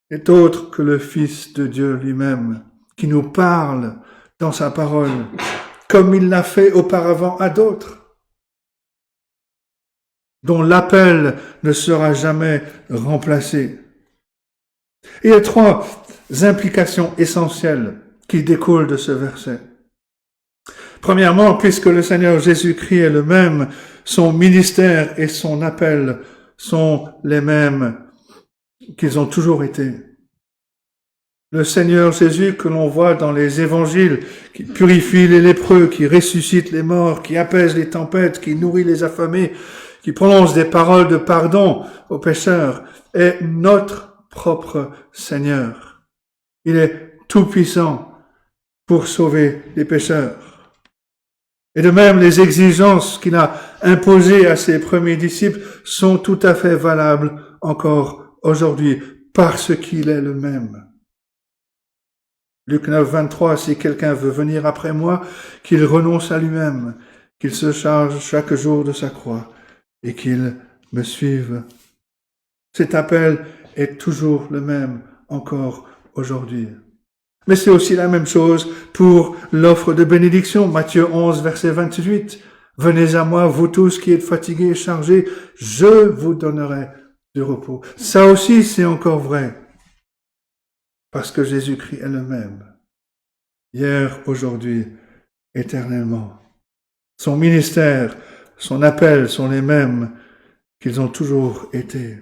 B: est autre que le Fils de Dieu lui-même, qui nous parle dans sa parole, comme il l'a fait auparavant à d'autres, dont l'appel ne sera jamais remplacé. Et il y a trois implications essentielles qui découlent de ce verset. Premièrement, puisque le Seigneur Jésus-Christ est le même, son ministère et son appel sont les mêmes qu'ils ont toujours été. Le Seigneur Jésus que l'on voit dans les évangiles, qui purifie les lépreux, qui ressuscite les morts, qui apaise les tempêtes, qui nourrit les affamés, qui prononce des paroles de pardon aux pécheurs, est notre propre Seigneur. Il est tout-puissant pour sauver les pécheurs. Et de même, les exigences qu'il a imposées à ses premiers disciples sont tout à fait valables encore aujourd'hui, parce qu'il est le même. Luc 9, 23, si quelqu'un veut venir après moi, qu'il renonce à lui-même, qu'il se charge chaque jour de sa croix et qu'il me suive. Cet appel est toujours le même encore aujourd'hui. Mais c'est aussi la même chose pour l'offre de bénédiction. Matthieu 11, verset 28. Venez à moi, vous tous qui êtes fatigués et chargés, je vous donnerai du repos. Ça aussi, c'est encore vrai. Parce que Jésus-Christ est le même. Hier, aujourd'hui, éternellement. Son ministère, son appel sont les mêmes qu'ils ont toujours été.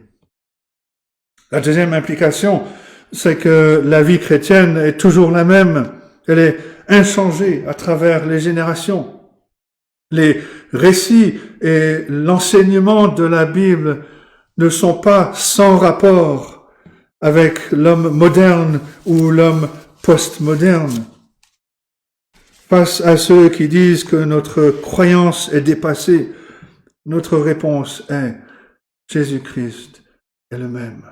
B: La deuxième implication, c'est que la vie chrétienne est toujours la même. Elle est inchangée à travers les générations. Les récits et l'enseignement de la Bible ne sont pas sans rapport avec l'homme moderne ou l'homme postmoderne. Face à ceux qui disent que notre croyance est dépassée, notre réponse est Jésus-Christ est le même.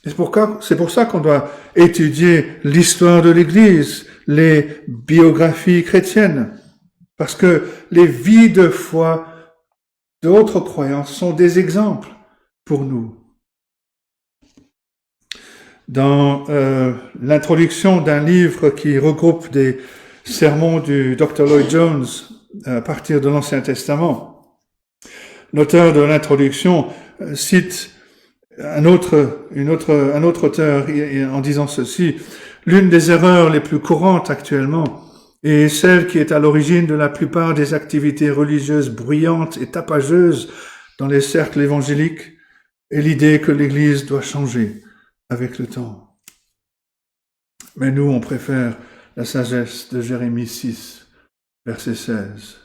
B: C'est pour ça qu'on doit étudier l'histoire de l'Église, les biographies chrétiennes, parce que les vies de foi d'autres croyances sont des exemples pour nous. dans l'introduction d'un livre qui regroupe des sermons du Dr. Lloyd Jones à partir de l'Ancien Testament. L'auteur de l'introduction cite un autre auteur en disant ceci: l'une des erreurs les plus courantes actuellement et celle qui est à l'origine de la plupart des activités religieuses bruyantes et tapageuses dans les cercles évangéliques est l'idée que l'Église doit changer avec le temps. Mais nous, on préfère la sagesse de Jérémie 6, verset 16,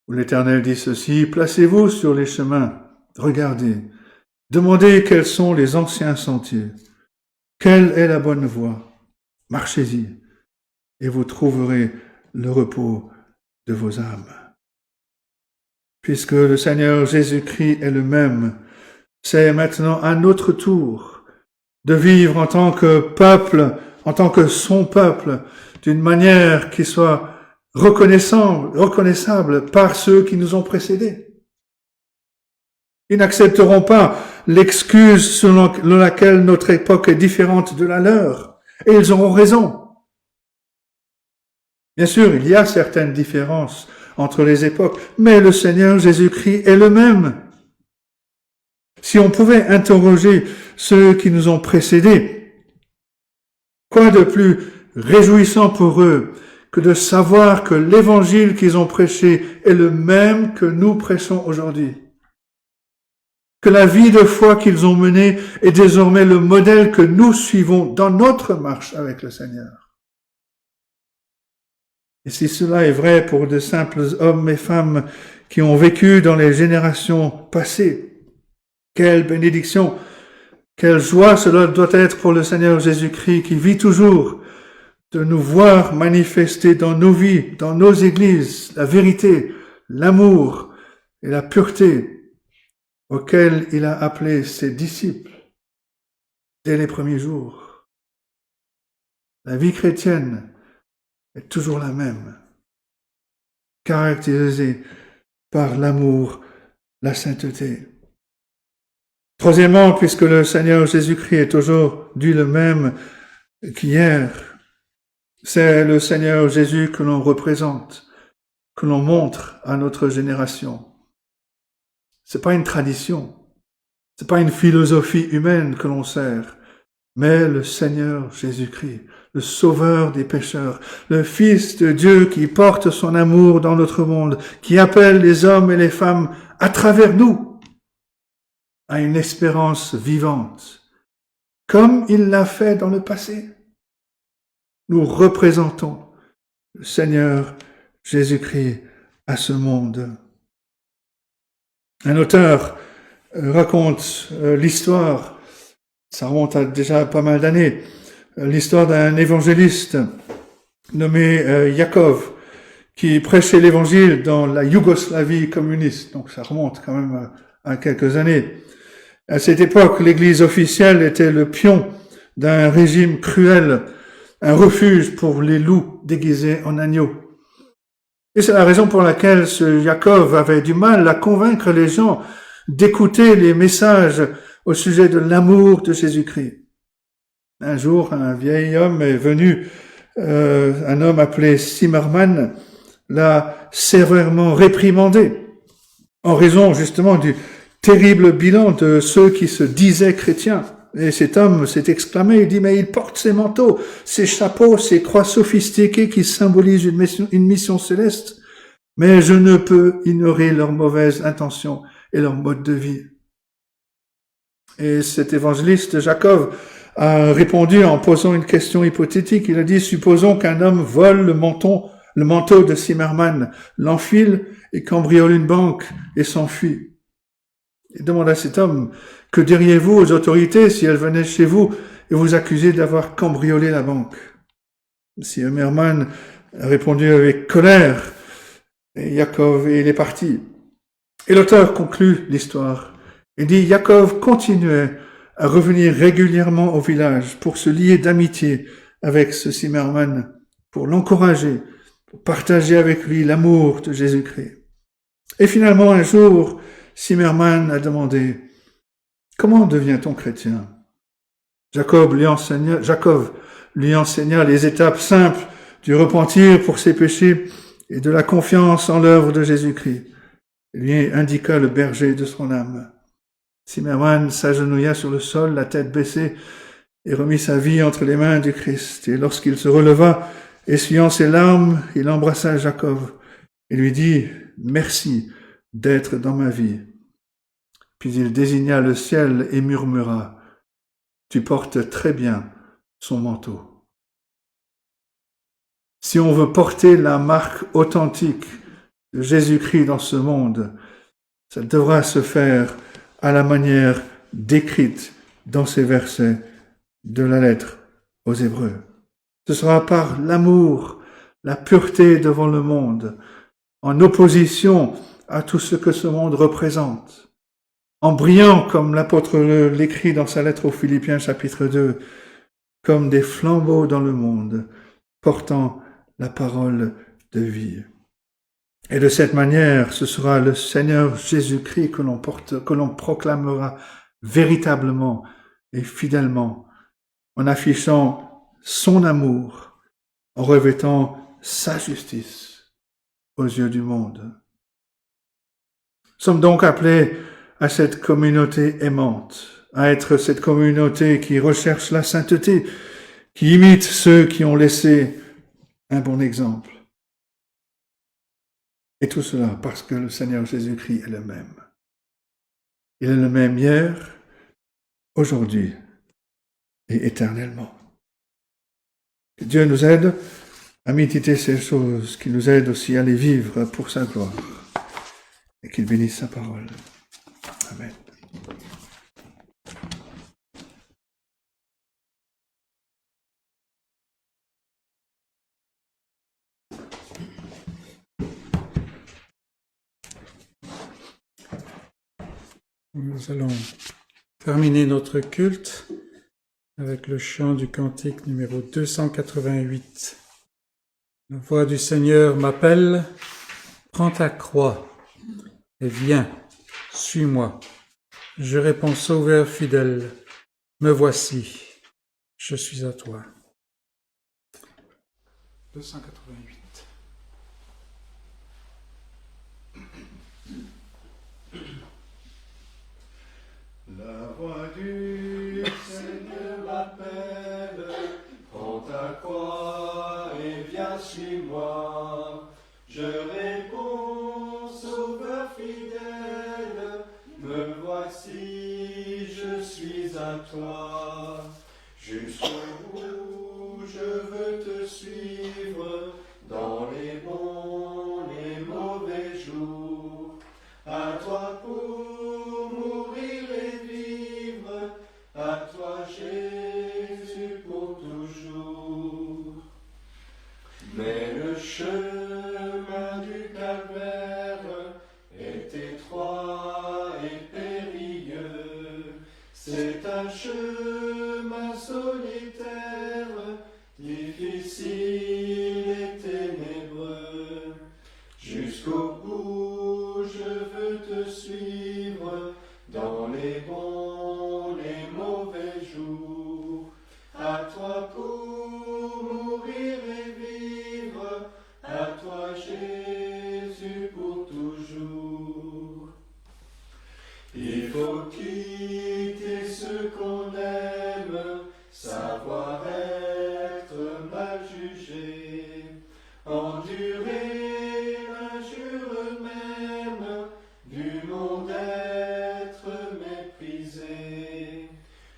B: où l'Éternel dit ceci: placez-vous sur les chemins, regardez, demandez quels sont les anciens sentiers, quelle est la bonne voie, marchez-y, et vous trouverez le repos de vos âmes. Puisque le Seigneur Jésus-Christ est le même, c'est maintenant à notre tour de vivre en tant que peuple, en tant que son peuple, d'une manière qui soit reconnaissable par ceux qui nous ont précédés. Ils n'accepteront pas l'excuse selon laquelle notre époque est différente de la leur, et ils auront raison. Bien sûr, il y a certaines différences entre les époques, mais le Seigneur Jésus-Christ est le même. Si on pouvait interroger ceux qui nous ont précédés, quoi de plus réjouissant pour eux que de savoir que l'évangile qu'ils ont prêché est le même que nous prêchons aujourd'hui? Que la vie de foi qu'ils ont menée est désormais le modèle que nous suivons dans notre marche avec le Seigneur. Et si cela est vrai pour de simples hommes et femmes qui ont vécu dans les générations passées, quelle bénédiction, quelle joie cela doit être pour le Seigneur Jésus-Christ qui vit toujours, de nous voir manifester dans nos vies, dans nos églises, la vérité, l'amour et la pureté auquel il a appelé ses disciples dès les premiers jours. La vie chrétienne est toujours la même, caractérisée par l'amour, la sainteté. Troisièmement, puisque le Seigneur Jésus-Christ est aujourd'hui le même qu'hier, c'est le Seigneur Jésus que l'on représente, que l'on montre à notre génération. C'est pas une tradition, c'est pas une philosophie humaine que l'on sert, mais le Seigneur Jésus-Christ, le Sauveur des pécheurs, le Fils de Dieu qui porte son amour dans notre monde, qui appelle les hommes et les femmes à travers nous à une espérance vivante, comme il l'a fait dans le passé. Nous représentons le Seigneur Jésus-Christ à ce monde. Un auteur raconte l'histoire, ça remonte à déjà pas mal d'années, l'histoire d'un évangéliste nommé Yakov, qui prêchait l'évangile dans la Yougoslavie communiste. Donc ça remonte quand même à quelques années. À cette époque, l'Église officielle était le pion d'un régime cruel, un refuge pour les loups déguisés en agneaux. Et c'est la raison pour laquelle ce Yakov avait du mal à convaincre les gens d'écouter les messages au sujet de l'amour de Jésus-Christ. Un jour, un vieil homme est venu, un homme appelé Zimmermann, l'a sévèrement réprimandé en raison justement du terrible bilan de ceux qui se disaient chrétiens. Et cet homme s'est exclamé, il dit, mais ils portent ces manteaux, ces chapeaux, ces croix sophistiquées qui symbolisent une mission céleste, mais je ne peux ignorer leurs mauvaises intentions et leur mode de vie. Et cet évangéliste Jacob a répondu en posant une question hypothétique. Il a dit, supposons qu'un homme vole le manteau de Zimmermann, l'enfile et cambriole une banque et s'enfuit. Il demande à cet homme, que diriez-vous aux autorités si elles venaient chez vous et vous accusaient d'avoir cambriolé la banque? Zimmermann a répondu avec colère, et il est parti. Et l'auteur conclut l'histoire. Il dit, Yakov continuait à revenir régulièrement au village pour se lier d'amitié avec ce Zimmermann, pour l'encourager, pour partager avec lui l'amour de Jésus-Christ. Et finalement, un jour, Zimmermann a demandé « Comment devient-on chrétien ?» Jacob lui enseigna les étapes simples du repentir pour ses péchés et de la confiance en l'œuvre de Jésus-Christ. Il lui indiqua le berger de son âme. Simeon s'agenouilla sur le sol, la tête baissée, et remit sa vie entre les mains du Christ. Et lorsqu'il se releva, essuyant ses larmes, il embrassa Jacob et lui dit « Merci d'être dans ma vie ». Puis il désigna le ciel et murmura « Tu portes très bien son manteau ». Si on veut porter la marque authentique de Jésus-Christ dans ce monde, ça devra se faire à la manière décrite dans ces versets de la lettre aux Hébreux. Ce sera par l'amour, la pureté devant le monde, en opposition à tout ce que ce monde représente, en brillant, comme l'apôtre l'écrit dans sa lettre aux Philippiens chapitre 2, comme des flambeaux dans le monde, portant la parole de vie. Et de cette manière, ce sera le Seigneur Jésus-Christ que l'on proclamera véritablement et fidèlement, en affichant son amour, en revêtant sa justice aux yeux du monde. Nous sommes donc appelés à cette communauté aimante, à être cette communauté qui recherche la sainteté, qui imite ceux qui ont laissé un bon exemple. Et tout cela parce que le Seigneur Jésus-Christ est le même. Il est le même hier, aujourd'hui et éternellement. Que Dieu nous aide à méditer ces choses, qu'il nous aide aussi à les vivre pour sa gloire et qu'il bénisse sa parole. Amen.
A: Nous allons terminer notre culte avec le chant du cantique numéro 288. La voix du Seigneur m'appelle, prends ta croix et viens, suis-moi. Je réponds, Sauveur fidèle, me voici, je suis à toi. 288.
B: La voix du Seigneur m'appelle, prends ta croix et viens suis-moi. Je réponds, Sauveur fidèle, me voici, je suis à toi. Jusqu'au bout, je veux te suivre, dans les bons, les mauvais jours. À toi pour mourir et vivre, à toi Jésus pour toujours. Mais le chemin du calvaire est étroit et périlleux. C'est un chemin solitaire, difficile et ténébreux. Jusqu'au bout, je veux te suivre, dans les bons, les mauvais jours. À toi pour mourir et vivre, à toi Jésus pour toujours. Il faut quitter ce qu'on aime, savoir être mal jugé, endurer l'injure même du monde être méprisé.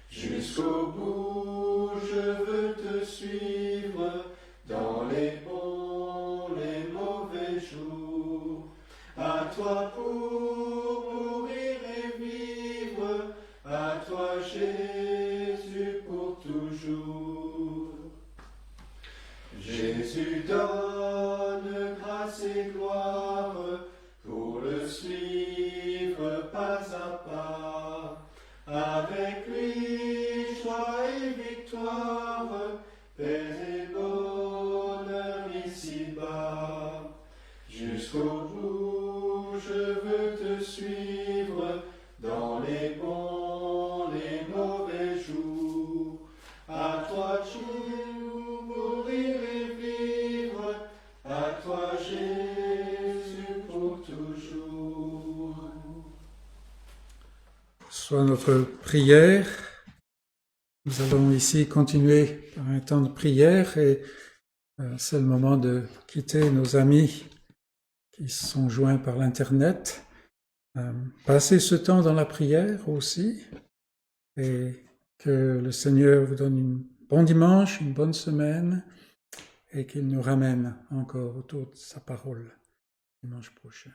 B: Jusqu'au bout, je veux te suivre, dans les bons, les mauvais jours. À toi pour mourir et vivre, à toi Jésus pour toujours. Jésus donne grâce et gloire pour le suivre pas à pas. Avec lui, joie et victoire, paix et bonheur ici-bas. Jusqu'au bout, je veux te suivre, dans les bons, les mauvais jours.
A: soit notre prière. Nous allons ici continuer par un temps de prière et c'est le moment de quitter nos amis qui se sont joints par l'Internet. Passez ce temps dans la prière aussi et que le Seigneur vous donne un bon dimanche, une bonne semaine et qu'il nous ramène encore autour de sa parole dimanche prochain.